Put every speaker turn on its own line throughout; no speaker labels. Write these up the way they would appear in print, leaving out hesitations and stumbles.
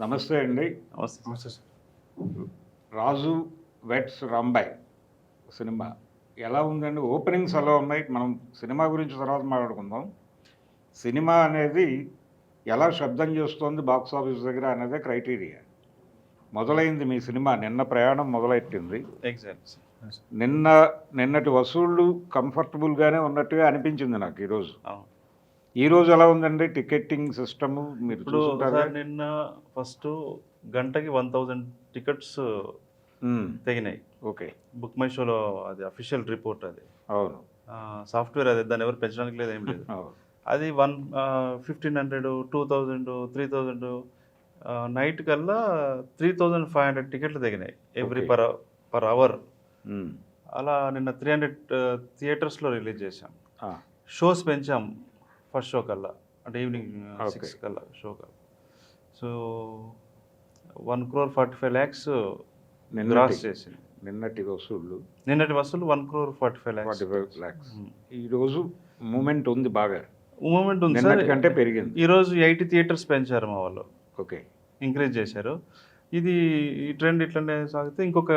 నమస్తే అండి.
నమస్తే. నమస్తే సార్.
రాజు వెట్స్ రాంబాయ్ సినిమా ఎలా ఉందండి? ఓపెనింగ్స్ ఎలా ఉన్నాయి? మనం సినిమా గురించి తర్వాత మాట్లాడుకుందాం. సినిమా అనేది ఎలా శబ్దం చేస్తోంది బాక్స్ ఆఫీస్ దగ్గర అనేదే క్రైటీరియా. మొదలైంది మీ సినిమా, నిన్న ప్రయాణం మొదలెట్టింది.
ఎగ్జాక్ట్.
నిన్నటి వసూళ్ళు కంఫర్టబుల్గానే ఉన్నట్టుగా అనిపించింది నాకు ఈరోజు.
అవును.
ఈరోజు ఎలా ఉందండి టికెటింగ్ సిస్టము? మీరు
ఇప్పుడు
చూసుంటారుగా.
సార్ నిన్న ఫస్ట్ గంటకి 1000 టికెట్స్ తెగినాయి.
ఓకే.
బుక్ మై షోలో అది అఫీషియల్ రిపోర్ట్. అది
అవును.
సాఫ్ట్వేర్, అది దాన్ని ఎవరు పెంచడానికి లేదు, ఏం లేదు.
అవును.
అది 1500, 2000, 3000 నైట్ కల్లా 3500 టికెట్లు తెగినాయి ఎవ్రీ పర్ అవర్. అలా నిన్న 300 థియేటర్స్లో రిలీజ్ చేశాం. షోస్ పెంచాం ఫస్ట్ షో కల్లా, అంటే ఈవినింగ్ 6 కల్లా షో కల్లా. సో 1,45,00,000 గ్రాస్ చేసింది
నిన్నటి వసూళ్ళు.
నిన్నటి వసూలు 1,45,00,000.
ఈరోజు మూమెంట్ ఉంది, బాగా
మూమెంట్ ఉంది సార్.
నిన్నటి కంటే పెరిగింది.
ఈరోజు 80 థియేటర్స్ పెంచారు మా వాళ్ళు.
ఓకే.
ఇంక్రీజ్ చేశారు. ఈ ట్రెండ్ ఇట్లనే సాగితే ఇంకొక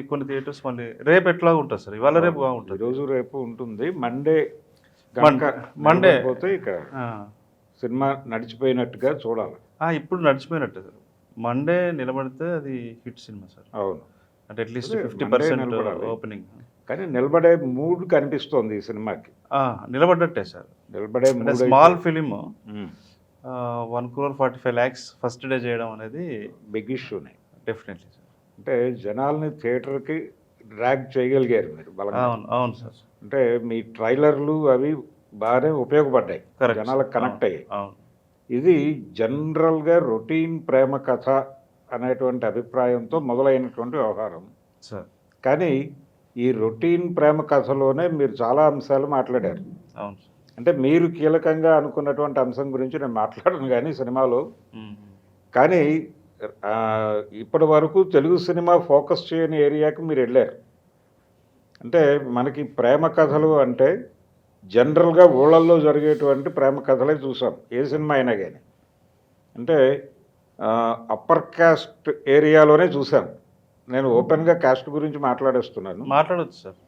కొన్ని థియేటర్స్ మళ్ళీ రేపు ఎట్లా ఉంటుంది సార్, ఇవాళ రేపు బాగుంటుంది.
ఈరోజు రేపు ఉంటుంది. మండే పోతే ఇక సినిమా నడిచిపోయినట్టుగా చూడాలి.
ఇప్పుడు నడిచిపోయినట్టు సార్. మండే నిలబడితే అది హిట్ సినిమా సార్.
అవును.
అంటే అట్లీస్ట్ 50% ఓపెనింగ్.
కానీ నిలబడే మూడ్ కనిపిస్తోంది ఈ సినిమాకి.
నిలబడ్డట్టే సార్.
నిలబడే
స్మాల్ ఫిలిం 1,45,00,000 ఫస్ట్ డే చేయడం అనేది
బిగ్ ఇష్యూనే.
Definitely sir.
అంటే జనాల్ని థియేటర్కి డ్రాగ్ చేయగలిగారు మీరు బలంగా.
అవును సార్.
అంటే మీ ట్రైలర్లు అవి బాగానే ఉపయోగపడ్డాయి, జనాలకు కనెక్ట్ అయ్యాయి. ఇది జనరల్గా రొటీన్ ప్రేమ కథ అనేటువంటి అభిప్రాయంతో మొదలైనటువంటి వ్యవహారం
సార్.
కానీ ఈ రొటీన్ ప్రేమ కథలోనే మీరు చాలా అంశాలు మాట్లాడారు.
అవును.
అంటే మీరు కీలకంగా అనుకున్నటువంటి అంశం గురించి నేను మాట్లాడను కానీ సినిమాలో, కానీ ఇప్పటి వరకు తెలుగు సినిమా ఫోకస్ చేయని ఏరియాకి మీరు వెళ్ళారు. అంటే మనకి ప్రేమ కథలు అంటే జనరల్గా ఊళ్ళల్లో జరిగేటువంటి ప్రేమ కథలే చూసాం, ఏ సినిమా అయినా కానీ. అంటే అప్పర్ కాస్ట్ ఏరియాలోనే చూసాం. నేను ఓపెన్గా కాస్ట్ గురించి
మాట్లాడవచ్చు సార్.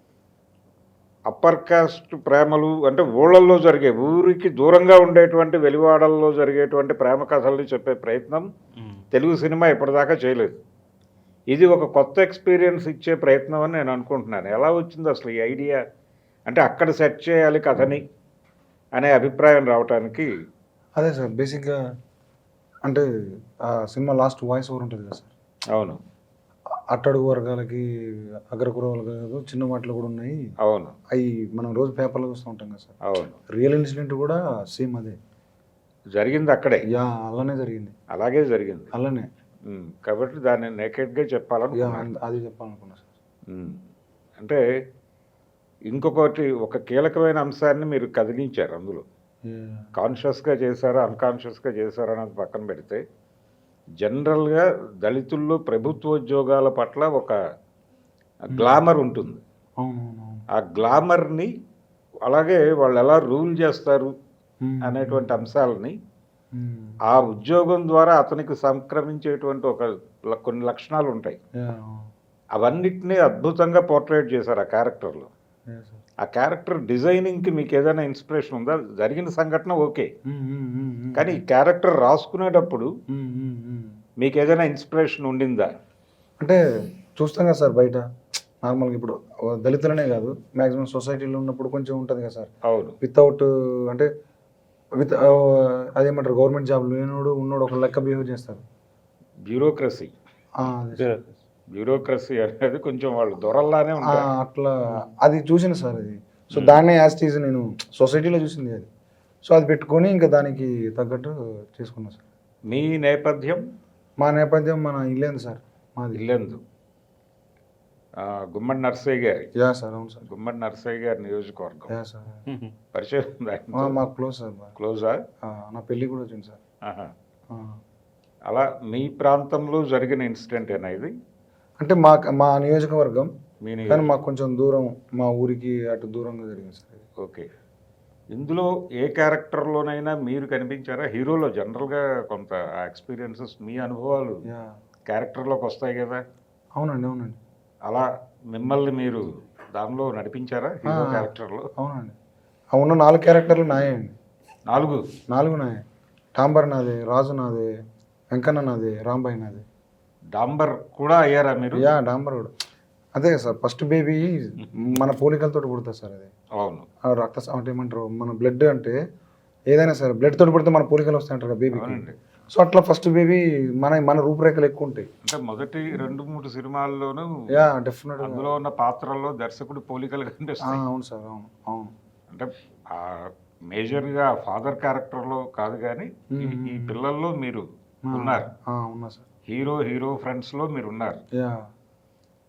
అప్పర్ కాస్ట్ ప్రేమలు అంటే ఊళ్ళల్లో జరిగే, ఊరికి దూరంగా ఉండేటువంటి వెలివాడల్లో జరిగేటువంటి ప్రేమ కథల్ని చెప్పే ప్రయత్నం తెలుగు సినిమా ఇప్పటిదాకా చేయలేదు. ఇది ఒక కొత్త ఎక్స్పీరియన్స్ ఇచ్చే ప్రయత్నం అని నేను అనుకుంటున్నాను. ఎలా వచ్చింది అసలు ఈ ఐడియా? అంటే అక్కడ సెట్ చేయాలి కథని అనే అభిప్రాయం రావడానికి.
అదే సార్, బేసిక్గా అంటే ఆ సినిమా లాస్ట్ వాయిస్ ఓవర్ ఉంటుంది కదా సార్.
అవును.
అట్టడుగు వర్గాలకి, అగ్రకుల వర్గాలకు చిన్న మాటలు కూడా ఉన్నాయి.
అవును.
అవి మనం రోజు పేపర్లో చూస్తూ ఉంటాం కదా సార్.
అవును.
రియల్ ఇన్సిడెంట్ కూడా సేమ్ అదే
జరిగింది అక్కడే.
అలానే జరిగింది.
అలాగే జరిగింది.
అలానే.
కాబట్టి దాన్ని నేకెడ్గా చెప్పాలని
అది చెప్పాలనుకున్నా సార్.
అంటే ఇంకొకటి, ఒక కీలకమైన అంశాన్ని మీరు కదిలించారు అందులో. కాన్షియస్గా చేశారా అన్కాన్షియస్గా చేశారా అన్నది పక్కన పెడితే, జనరల్గా దళితుల్లో ప్రభుత్వ ఉద్యోగాల పట్ల ఒక గ్లామర్ ఉంటుంది. ఆ గ్లామర్ని, అలాగే వాళ్ళు ఎలా రూల్ చేస్తారు అనేటువంటి అంశాలని, ఆ ఉద్యోగం ద్వారా అతనికి సంక్రమించేటువంటి కొన్ని లక్షణాలు ఉంటాయి. అవన్నిటినీ అద్భుతంగా పోర్ట్రేట్ చేశారు ఆ క్యారెక్టర్లో. ఆ క్యారెక్టర్ డిజైనింగ్కి మీకు ఏదైనా ఇన్స్పిరేషన్ ఉందా? జరిగిన సంఘటన ఓకే, కానీ ఈ క్యారెక్టర్ రాసుకునేటప్పుడు మీకు ఏదైనా ఇన్స్పిరేషన్ ఉండిందా?
అంటే చూస్తాం కదా సార్, బయట నార్మల్గా ఇప్పుడు దళితులనే కాదు, మ్యాక్సిమం సొసైటీలో ఉన్నప్పుడు కొంచెం ఉంటుంది కదా సార్.
అవును.
వితౌట్ అంటే అదేమంటారు, గవర్నమెంట్ జాబ్ లేనోడు ఉన్నోడు ఒక లెక్క బిహేవ్ చేస్తారు.
బ్యూరోక్రసీ అనేది కొంచెం వాళ్ళు దొరల్లానే ఉంటారు
అట్లా. అది చూసిన సార్ అది. సో దాన్నే యాస్టీజ్ నేను సొసైటీలో చూసింది అది. సో అది పెట్టుకొని ఇంకా దానికి తగ్గట్టు చేసుకున్నా సార్.
మీ నేపథ్యం?
మా నేపథ్యం మన ఇల్లేందు సార్. మాది
ఇల్లేందు, గుమ్మడి నర్సయ్య గారి.
సార్. అవును సార్.
గుమ్మడి నర్సయ్య గారి నియోజకవర్గం.
సార్.
పరిచయం
మాకు క్లోజ్ సార్.
క్లోజా?
నా పెళ్ళి కూడా వచ్చింది సార్.
అలా మీ ప్రాంతంలో జరిగిన ఇన్సిడెంట్ ఏనా ఇది?
అంటే మా నియోజకవర్గం, కానీ మాకు కొంచెం దూరం, మా ఊరికి అటు దూరంగా జరిగింది సార్.
ఓకే. ఇందులో ఏ క్యారెక్టర్లోనైనా మీరు కనిపించారా? హీరోలో జనరల్‌గా కొంత ఆ ఎక్స్‌పీరియన్సెస్ మీ అనుభవాలు
యా
క్యారెక్టర్‌లోకి వస్తాయి గదా!
అవునండి, అవునండి.
అలా మిమ్మల్ని మీరు దానిలో నడిపించారా హీరో
ఆ,
క్యారెక్టర్‌లో?
అవునండి. ఆ ఉన్న 4 క్యారెక్టర్లు నాయే అండి.
4
4 నాయే. టాంబర్ నాదే, రాజు నాదే, వెంకన్న నాదే, రాంబాయి నాదే.
డాంబర్ కూడా అయ్యారా మీరు?
యా డాంబర్ కూడా. అదే సార్ ఫస్ట్ బేబీ మన పోలికలతోటి పుడతారు సార్ అది.
అవును.
ఆ అంటే ఏమంటారు మన బ్లడ్ అంటే ఏదైనా సరే బ్లడ్ తోటి పుడితే మన పోలికలు వస్తాయంటారు కదా బేబీకి.
అవునండి.
సో అట్లా ఫస్ట్ బేబీ మన రూపురేఖలు ఎక్కువ ఉంటాయి.
అంటే మొదటి 2, 3 సినిమాల్లోనూ
యా డెఫినెట్గా.
అందులో ఉన్న పాత్రల్లో దర్శకుడు పోలికలు కనిపిస్తాయి.
అవును సార్, అవును, అవును.
అంటే మేజర్‌గా ఫాదర్ క్యారెక్టర్‌లో కాదు గానీ, ఈ పిల్లల్లో మీరు ఉన్నారు.
ఉన్నా సార్.
హీరో ఫ్రెండ్స్‌లో మీరున్నారు.
యా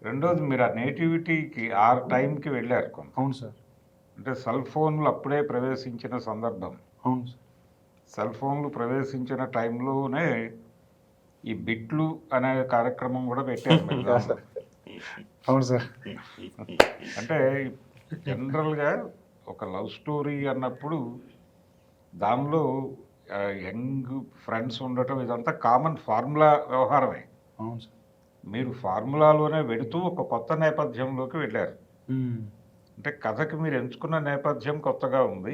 రెండోది మీరు ఆ నేటివిటీకి ఆ టైంకి వెళ్ళారు కొంత.
అవును సార్,
అంటే సెల్ ఫోన్లు అప్పుడే ప్రవేశించిన సందర్భం.
అవును సార్.
సెల్ ఫోన్లు ప్రవేశించిన టైంలోనే ఈ బిట్లు అనే కార్యక్రమం కూడా పెట్టారు మీరు
యా
దాంట్లో.
సార్, అవును సార్.
అంటే జనరల్‌గా ఒక లవ్ స్టోరీ అన్నప్పుడు దానిలో యంగ్ ఫ్రెండ్స్ ఉండటం ఇదంతా కామన్ ఫార్ములా వ్యవహారమే.
అవును సార్.
మీరు ఫార్ములాలోనే వెడుతూ ఒక కొత్త నేపథ్యంలోకి వెళ్ళారు. అంటే కథకి మీరు ఎంచుకున్న నేపథ్యం కొత్తగా ఉంది.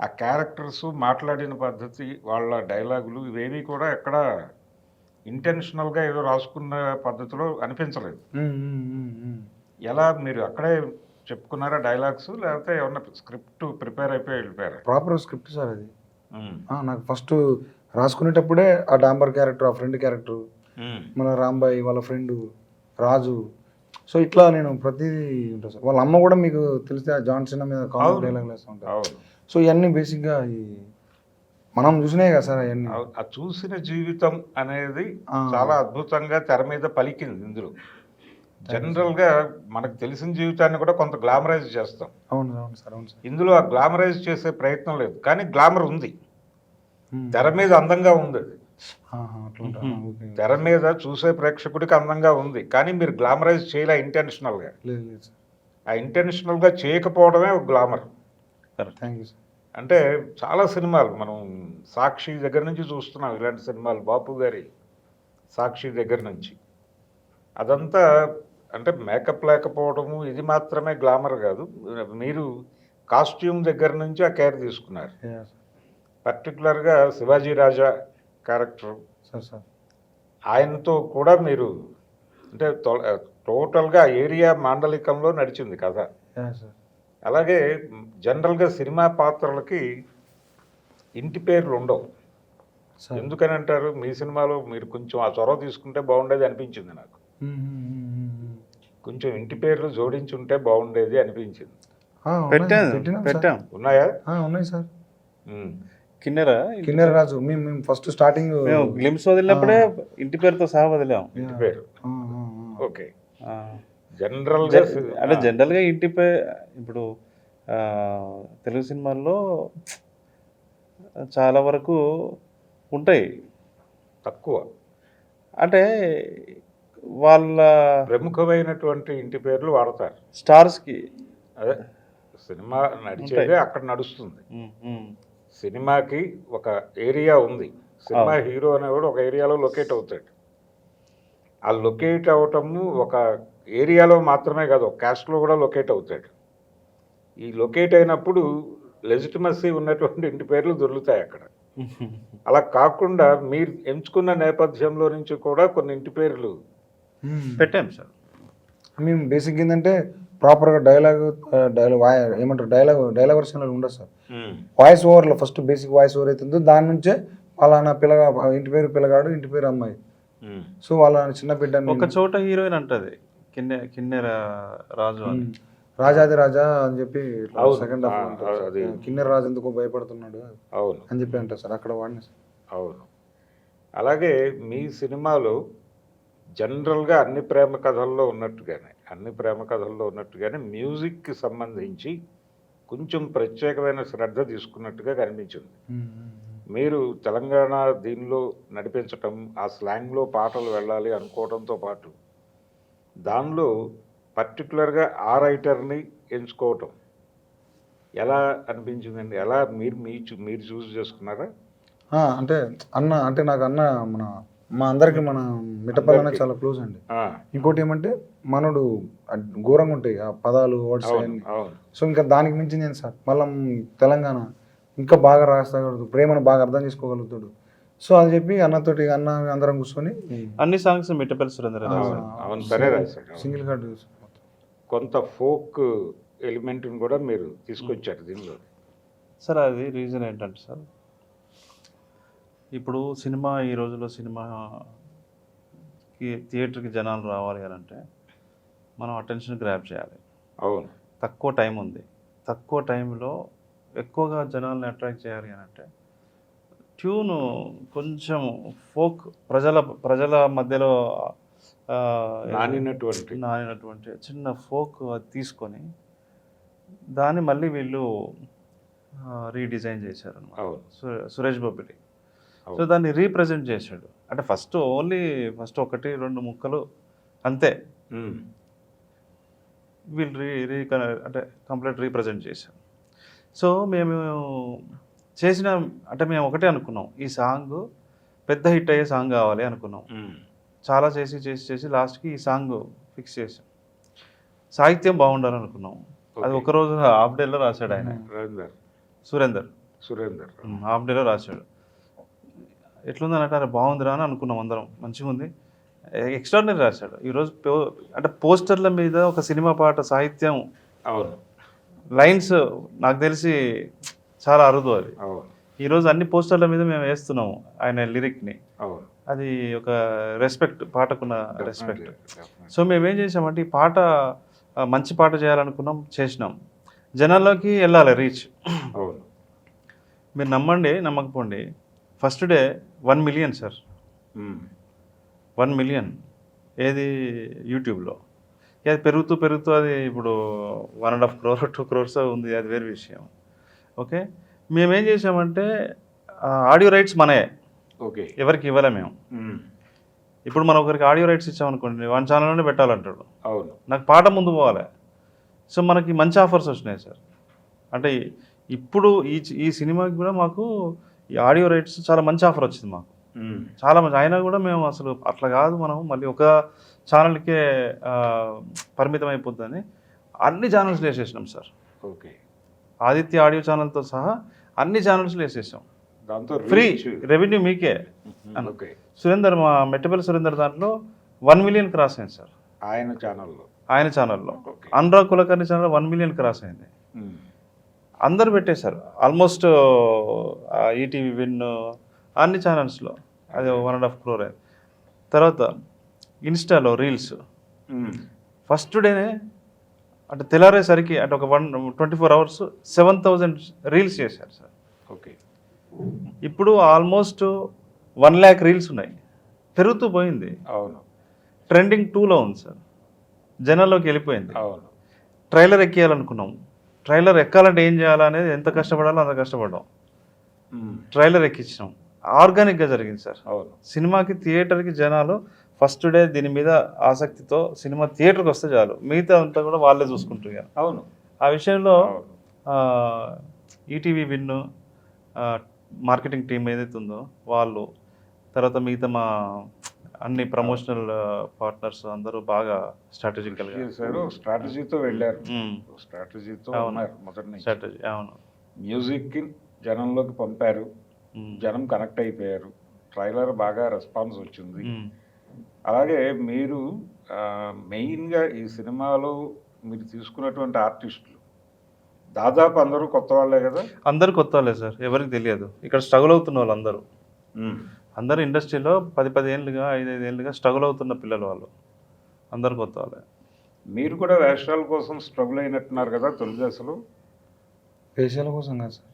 ఆ క్యారెక్టర్స్ మాట్లాడిన పద్ధతి, వాళ్ళ డైలాగులు ఇవేవి కూడా ఎక్కడ ఇంటెన్షనల్‌గా ఏదో రాసుకున్న పద్ధతిలో అనిపించలేదు. ఎలా మీరు అక్కడే చెప్పుకున్నారా డైలాగ్స్? లేకపోతే ఏమన్నా స్క్రిప్ట్ ప్రిపేర్ అయిపోయి వెళ్ళిపోయారా?
ప్రాపర్ స్క్రిప్ట్ సార్ అది.
హ్మ్.
నాకు ఫస్ట్ రాసుకునేటప్పుడే ఆ డాంబర్ క్యారెక్టర్, ఆ ఫ్రెండ్ క్యారెక్టర్,
హ్మ్.
మన రాంబాయి వాళ్ళ ఫ్రెండు రాజు. సో ఇట్లా నేను ప్రతిదీ ఉంటుంది సార్. వాళ్ళ అమ్మ కూడా మీకు తెలిస్తే ఆ జాన్ సినా మీద కామెడీ
అవును.
డైలాగులు వేస్తూ ఉంటారు.
అవును.
సో ఇవన్నీ బేసిక్గా ఈ మనం చూసినాయి కదా సార్ అవన్నీ.
ఆ చూసిన జీవితం అనేది
ఆ.
చాలా అద్భుతంగా తెర మీద పలికింది ఇందులో.
you,
జనరల్‌గా మనకు తెలిసిన జీవితాన్ని కూడా కొంత గ్లామరైజ్ చేస్తాం.
అవును, అవును సార్, అవును సార్.
ఇందులో ఆ గ్లామరైజ్ చేసే ప్రయత్నం లేదు. కానీ గ్లామర్ ఉంది. తెర మీద అందంగా ఉంది అది.
అట్లా ఉంటా. ఓకే.
తెర మీద చూసే ప్రేక్షకుడికి అందంగా ఉంది. కానీ మీరు గ్లామరైజ్ చేయలే ఇంటెన్షనల్‌గా.
లేదు లేదు సార్.
ఆ ఇంటెన్షనల్‌గా చేయకపోవడమే ఒక గ్లామర్.
Thank you sir.
అంటే చాలా సినిమాలు మనం 'సాక్షి' దగ్గర నుంచి చూస్తున్నాం ఇలాంటి సినిమాలు. బాపు గారి 'సాక్షి' దగ్గర నుంచి. అదంతా అంటే మేకప్ లేకపోవడము ఇది మాత్రమే గ్లామర్ కాదు. మీరు కాస్ట్యూమ్ దగ్గర నుంచి ఆ కేర్ తీసుకున్నారు.
Yeah sir.
పర్టికులర్‌గా 'శివాజీ రాజా' క్యారెక్టర్
సార్.
ఆయనతో కూడా మీరు అంటే టోటల్‌గా ఏరియా మాండలికంలో నడిచింది కథ.
Yeah sir.
అలాగే జనరల్‌గా సినిమా పాత్రలకి ఇంటి పేర్లు ఉండవు.
సార్.
ఎందుకని అంటారు? మీ సినిమాలో మీరు కొంచెం ఆ చొరవ తీసుకుంటే బాగుండేది అనిపించింది నాకు. కొంచెం ఇంటి పేర్లు జోడించి ఉంటే బాగుండేది అనిపించింది.
పెట్టాం.
ఉన్నాయా?
ఉన్నాయి సార్.
హ్మ్.
కిన్నెర రాజు మేము ఫస్ట్ స్టార్టింగ్
మేము గ్లిమ్స్ వదిలినప్పుడే ఇంటి పేరుతో సహా వదిలాం.
ఇంటి పేరు. ఓకే.
ఆ.
జనరల్‌గా
అంటే జనరల్గా ఇంటి ఇప్పుడు తెలుగు సినిమాల్లో చాలా వరకు ఉంటాయి
తక్కువ.
అంటే వాళ్ళ
ప్రముఖమైనటువంటి ఇంటి పేర్లు వాడతారు.
స్టార్స్కి
అదే సినిమా నడిచేదే అక్కడ నడుస్తుంది. సినిమాకి ఒక ఏరియా ఉంది. సినిమా హీరో అనేవాడు ఒక ఏరియాలో లొకేట్ అవుతాడు. ఆ లొకేట్ అవటము ఒక ఏరియాలో మాత్రమే కాదు, ఒక క్యాస్ట్లో కూడా లొకేట్ అవుతాడు. ఈ లొకేట్ అయినప్పుడు లెజిటిమసీ ఉన్నటువంటి ఇంటి పేర్లు దొరుకుతాయి అక్కడ. అలా కాకుండా మీరు ఎంచుకున్న నేపథ్యంలో నుంచి కూడా కొన్ని ఇంటి పేర్లు
పెట్టాం సార్.
మేము బేసిక్ ఏంటంటే ప్రాపర్గా డైలాగ్ ఏమంటారు డైలాగ్ వర్షన్లో ఉండదు సార్. వాయిస్ ఓవర్లో ఫస్ట్ బేసిక్ వాయిస్ ఓవర్ అవుతుందో దాని నుంచే వాళ్ళ ఇంటి పేరు పిల్లగాడు, ఇంటి పేరు అమ్మాయి. సో వాళ్ళ చిన్న బిడ్డ
ఒక చోట హీరోయిన్ అంటది కిన్నెర రాజు అని.
రాజాది రాజా అని చెప్పి సెకండ్
అది.
హాఫ్ కిన్నెర రాజు ఎందుకో భయపడుతున్నాడు
అవును
అని చెప్పి అంటారు సార్ అక్కడ వాడిన సార్.
అవును. అలాగే మీ సినిమాలో జనరల్గా అన్ని ప్రేమ కథల్లో ఉన్నట్టుగానే మ్యూజిక్కి సంబంధించి కొంచెం ప్రత్యేకమైన శ్రద్ధ తీసుకున్నట్టుగా కనిపించింది. మీరు తెలంగాణ దీనిలో నడిపించటం, ఆ స్లాంగ్లో పాటలు వెళ్ళాలి అనుకోవడంతో పాటు దానిలో పర్టికులర్గా ఆ రైటర్ని ఎంచుకోవటం, ఎలా అనిపించిందండి? ఎలా మీరు చూస్ చేసుకున్నారా?
అంటే అన్న అంటే నాకు అన్న మా అందరికి మన మిట్టపల్లి అన్న చాలా క్లోజ్ అండి.
ఆ,
ఇంకోటి ఏమంటే మనోడు ఘోరంగా ఉంటాయి ఆ పదాలు వర్డ్స్
అవును
అవన్నీ.
అవును.
సో ఇంకా దానికి మించి నేను సార్ మళ్ళీ తెలంగాణ ఇంకా బాగా రాస్తాడు, ప్రేమను బాగా అర్థం చేసుకోగలుగుతాడు. సో అది చెప్పి అన్నతోటి అన్న అందరం కూర్చొని
అన్ని సాంగ్స్ మిట్టపల్లి సురేందర్ గారు
అవును
రాశారు.
అవును, సరే రాశాడు. అవును.
సింగిల్ కార్డు
కొంత ఫోక్ ఎలిమెంట్ని కూడా మీరు తీసుకొచ్చారు దీనిలో.
సార్ అది రీజన్ ఏంటంటే సార్, ఇప్పుడు సినిమా ఈ రోజుల్లో సినిమాకి థియేటర్కి జనాలు రావాలి అని అంటే మనం అటెన్షన్ గ్రాప్ చేయాలి.
అవును.
తక్కువ టైం ఉంది, తక్కువ టైంలో ఎక్కువగా జనాల్ని అట్రాక్ట్ చేయాలి అని అంటే ట్యూను కొంచెం ఫోక్ ప్రజల మధ్యలో నానినటువంటి చిన్న ఫోక్ అది తీసుకొని దాన్ని మళ్ళీ వీళ్ళు రీడిజైన్ చేశారు అనమాట.
అవును.
సురేష్ బొబ్బిలి సో దాన్ని రీప్రజెంట్ చేశాడు. అంటే ఫస్ట్ ఒకటి రెండు ముక్కలు అంతే, వీళ్ళు అంటే కంప్లీట్ రీప్రజెంట్ చేశారు. సో మేము మేము ఒకటే అనుకున్నాం, ఈ సాంగ్ పెద్ద హిట్ అయ్యే సాంగ్ కావాలి అనుకున్నాం. చాలా చేసి లాస్ట్కి ఈ సాంగ్ ఫిక్స్ చేసాం. సాహిత్యం బాగుండాలనుకున్నాం. అది ఒకరోజు హాఫ్ డేలో రాశాడు ఆయన, సురేందర్ హాఫ్ డేలో రాశాడు. ఎట్లుందని అంటే బాగుందిరా అని అనుకున్నాం అందరం, మంచిగా ఉంది, ఎక్స్ట్రాడినరీ రాశాడు. ఈరోజు అంటే పోస్టర్ల మీద ఒక సినిమా పాట సాహిత్యం లైన్స్ నాకు తెలిసి చాలా అరుదు అది. ఈరోజు అన్ని పోస్టర్ల మీద మేము వేస్తున్నాము ఆయన లిరిక్ని. అది ఒక రెస్పెక్ట్, పాటకున్న రెస్పెక్ట్. సో మేమేం చేసామంటే ఈ పాట మంచి పాట చేయాలనుకున్నాం, చేసినాం. జనాల్లోకి వెళ్ళాలి రీచ్. మీరు నమ్మకపోండి, first day 1 million sir. 1 million ఏది యూట్యూబ్లో. అది పెరుగుతూ అది ఇప్పుడు 1.5 crore 2 crores ఉంది, అది వేరే విషయం. ఓకే, మేమేం చేసామంటే ఆడియో రైట్స్ మనయే,
ఓకే,
ఎవరికి ఇవ్వలే మేము. ఇప్పుడు మనం ఒకరికి ఆడియో రైట్స్ ఇచ్చామనుకోండి, 1 ఛానల్లోనే పెట్టాలంటాడు.
అవును,
నాకు పాట ముందు పోవాలి. సో మనకి మంచి ఆఫర్స్ వచ్చినాయి సార్. అంటే ఇప్పుడు ఈ సినిమాకి కూడా మాకు ఈ ఆడియో రైట్స్ చాలా మంచి ఆఫర్ వచ్చింది మాకు, చాలా మంచి. అయినా కూడా మేము అసలు అట్లా కాదు, మనం మళ్ళీ ఒక ఛానల్కే పరిమితం అయిపోద్దని అన్ని ఛానల్స్లో వేసేసినాం సార్.
ఓకే,
ఆదిత్య ఆడియో ఛానల్తో సహా అన్ని ఛానల్స్లో వేసేసాం.
దాంతో
ఫ్రీ రెవెన్యూ మీకే. మా మెట్టపల్లి సురేందర్ దాంట్లో 1 million క్రాస్ అయింది సార్ ఆయన ఛానల్లో. Anurag Kulkarni channel 1 million cross అయింది. అందరు పెట్టేశారు ఆల్మోస్ట్, ఈటీవీ విన్ అన్ని ఛానల్స్లో అది 1.5 crore అయింది. తర్వాత ఇన్స్టాలో రీల్స్ ఫస్ట్ డేనే అంటే తెల్లారేసరికి అంటే ఒక 24 hours 7,000 రీల్స్ చేశారు సార్.
ఓకే,
ఇప్పుడు ఆల్మోస్ట్ 1 lakh రీల్స్ ఉన్నాయి, పెరుగుతూ పోయింది.
అవును,
ట్రెండింగ్ 2లో ఉంది సార్, జనాల్లోకి వెళ్ళిపోయింది.
అవును,
ట్రైలర్ ఎక్కియాలనుకున్నాం, ట్రైలర్ ఎక్కాలంటే ఏం చేయాలనేది ఎంత కష్టపడాలో అంత కష్టపడ్డాం. ట్రైలర్ ఎక్కించినాం, ఆర్గానిక్గా జరిగింది సార్.
అవును,
సినిమాకి థియేటర్కి జనాలు ఫస్ట్ డే దీని మీద ఆసక్తితో సినిమా థియేటర్కి వస్తే చాలు, మిగతా అంతా కూడా వాళ్ళే చూసుకుంటారు.
అవును,
ఆ విషయంలో ఈటీవీ విన్ మార్కెటింగ్ టీం ఏదైతే ఉందో వాళ్ళు, తర్వాత మిగతా మా అన్ని ప్రమోషనల్ పార్ట్నర్స్ అందరూ బాగా స్ట్రాటజికల్గా
స్ట్రాటజీతో వెళ్ళారు. స్ట్రాటజీతో
స్ట్రాటజీ, అవును.
మ్యూజిక్కి జనంలోకి పంపారు, జనం కనెక్ట్ అయిపోయారు, ట్రైలర్ బాగా రెస్పాన్స్ వచ్చింది. అలాగే మీరు మెయిన్గా ఈ సినిమాలో మీరు తీసుకున్నటువంటి ఆర్టిస్టులు దాదాపు అందరూ కొత్త వాళ్ళే కదా?
అందరూ కొత్త వాళ్ళే సార్, ఎవరికి తెలియదు. ఇక్కడ స్ట్రగుల్ అవుతున్న వాళ్ళు అందరూ ఇండస్ట్రీలో 10 ఏళ్ళుగా 5 ఏళ్ళుగా స్ట్రగుల్ అవుతున్న పిల్లలు వాళ్ళు, అందరు కొత్త వాళ్ళే.
మీరు కూడా వేషాల కోసం స్ట్రగుల్ అయినట్టున్నారు కదా తొలి దశలో?
వేషాల కోసం కాదు సార్,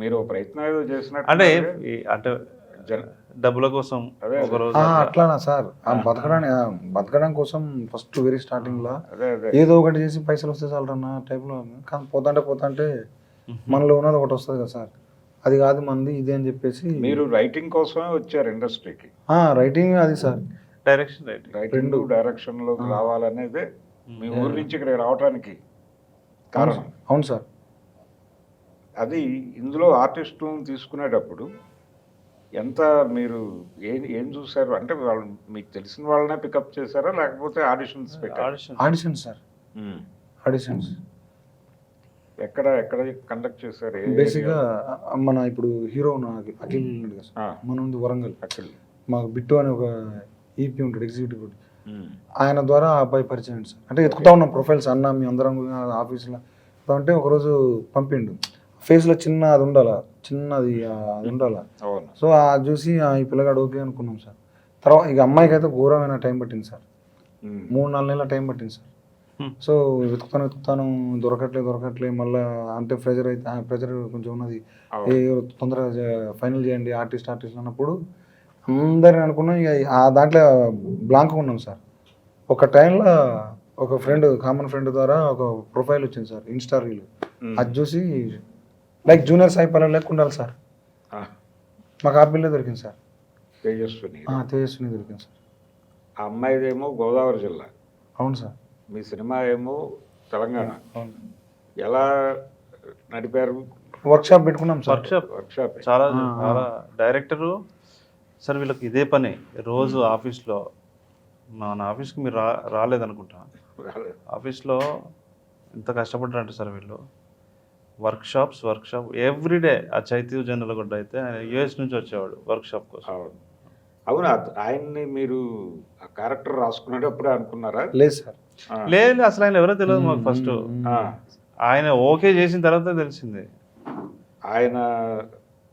మీరు ప్రయత్నం ఏదో చేసినట్టు,
అంటే డబ్బుల కోసం
అట్లానా సార్? బతకడం కోసం ఫస్ట్ వెరీ స్టార్టింగ్లో ఏదో ఒకటి చేసి పైసలు వస్తే చాలరన్న టైప్లో. కానీ పోతుంటే మనలో ఉన్నది ఒకటి వస్తుంది కదా సార్, అది కాదు మంది ఇది అని చెప్పేసి.
మీరు రైటింగ్ కోసమే వచ్చారు ఇండస్ట్రీకి?
రైటింగ్ అది సార్,
రైటింగ్ డైరెక్షన్లోకి రావాలనేదే మీ ఊరి నుంచి ఇక్కడికి రావడానికి కారణం.
అవును సార్.
అది ఇందులో ఆర్టిస్టులను తీసుకునేటప్పుడు ఎంత మీరు ఏం చూసారు? అంటే వాళ్ళు మీకు తెలిసిన వాళ్ళనే పికప్ చేశారా, లేకపోతే ఆడిషన్స్ పెట్టారా?
ఆడిషన్
ఆడిషన్స్ సార్,
ఉమ్.
ఆడిషన్స్.
ఎక్కడ ఎక్కడ కండక్ట్ చేశారు? ఏ
బేసిక్గా మన ఇప్పుడు హీరో అఖిల్ ఉన్నాడు కదా సార్,
ఆ.
మన ఉంది వరంగల్.
అక్కడ
మాకు బిట్టు అని ఒక ఈపీ ఉంటాడు, ఎగ్జిక్యూటివ్. ఆయన ద్వారా ఆ అబ్బాయి పరిచయం అయింది సార్. అంటే ఎత్తుకుతా ఉన్నాం ప్రొఫైల్స్, అన్న మీ అందరం ఆఫీస్లో అంటే ఒకరోజు పంపిండు. ఫేస్లో చిన్న అది ఉండాలా, చిన్నది అది ఉండాలా.
అవును.
సో అది చూసి ఈ పిల్లగాడు ఓకే అనుకున్నాం సార్. తర్వాత ఇక అమ్మాయికి అయితే ఘోరమైన టైం పట్టింది సార్, 3-4 నెలల టైం పట్టింది సార్. సో వెతుకుతాను దొరకట్లే మళ్ళీ. అంటే ప్రెజర్ అయితే ప్రెజర్ కొంచెం ఉన్నది, తొందరగా ఫైనల్ చేయండి ఆర్టిస్ట్ అన్నప్పుడు అందరిని అనుకున్నాం. ఇక ఆ దాంట్లో బ్లాంక్ ఉన్నాం సార్. ఒక టైంలో ఒక ఫ్రెండ్, కామన్ ఫ్రెండ్ ద్వారా ఒక ప్రొఫైల్ వచ్చింది సార్, ఇన్స్టా రీల్. అది చూసి లైక్ జూనియర్ సాయి పల్లె లెక్క ఉండాలి సార్, మాకు ఆ పిల్లే దొరికింది సార్.
తేజస్విని.
తేజస్విని దొరికింది సార్.
ఆ అమ్మాయిదేమో గోదావరి జిల్లా,
అవును సార్.
మీ సినిమా ఏమో తెలంగాణ.
అవును.
ఎలా నడిపారు?
వర్క్షాప్ పెట్టుకున్నాం సార్.
వర్క్షాప్.
చాలా డైరెక్టరు సార్ వీళ్ళకి ఇదే పని రోజు ఆఫీస్లో. మన ఆఫీస్కి మీరు రాలేదనుకుంటా, ఆఫీస్లో ఎంత కష్టపడ్డారంటే సార్ వీళ్ళు. Workshop everyday. ఆ చైతన్య జనరల్గొడ్డ అయితే ఆయన యూఎస్ నుంచి వచ్చేవాడు వర్క్షాప్ కోసం.
అవును. ఆయన్ని మీరు ఆ క్యారెక్టర్ రాసుకునేటప్పుడే అనుకున్నారా?
లేదు సార్,
లేదు అసలు ఆయన ఎవరో తెలియదు మాకు. ఫస్ట్ ఆయన ఓకే చేసిన తర్వాత తెలిసింది.
ఆయన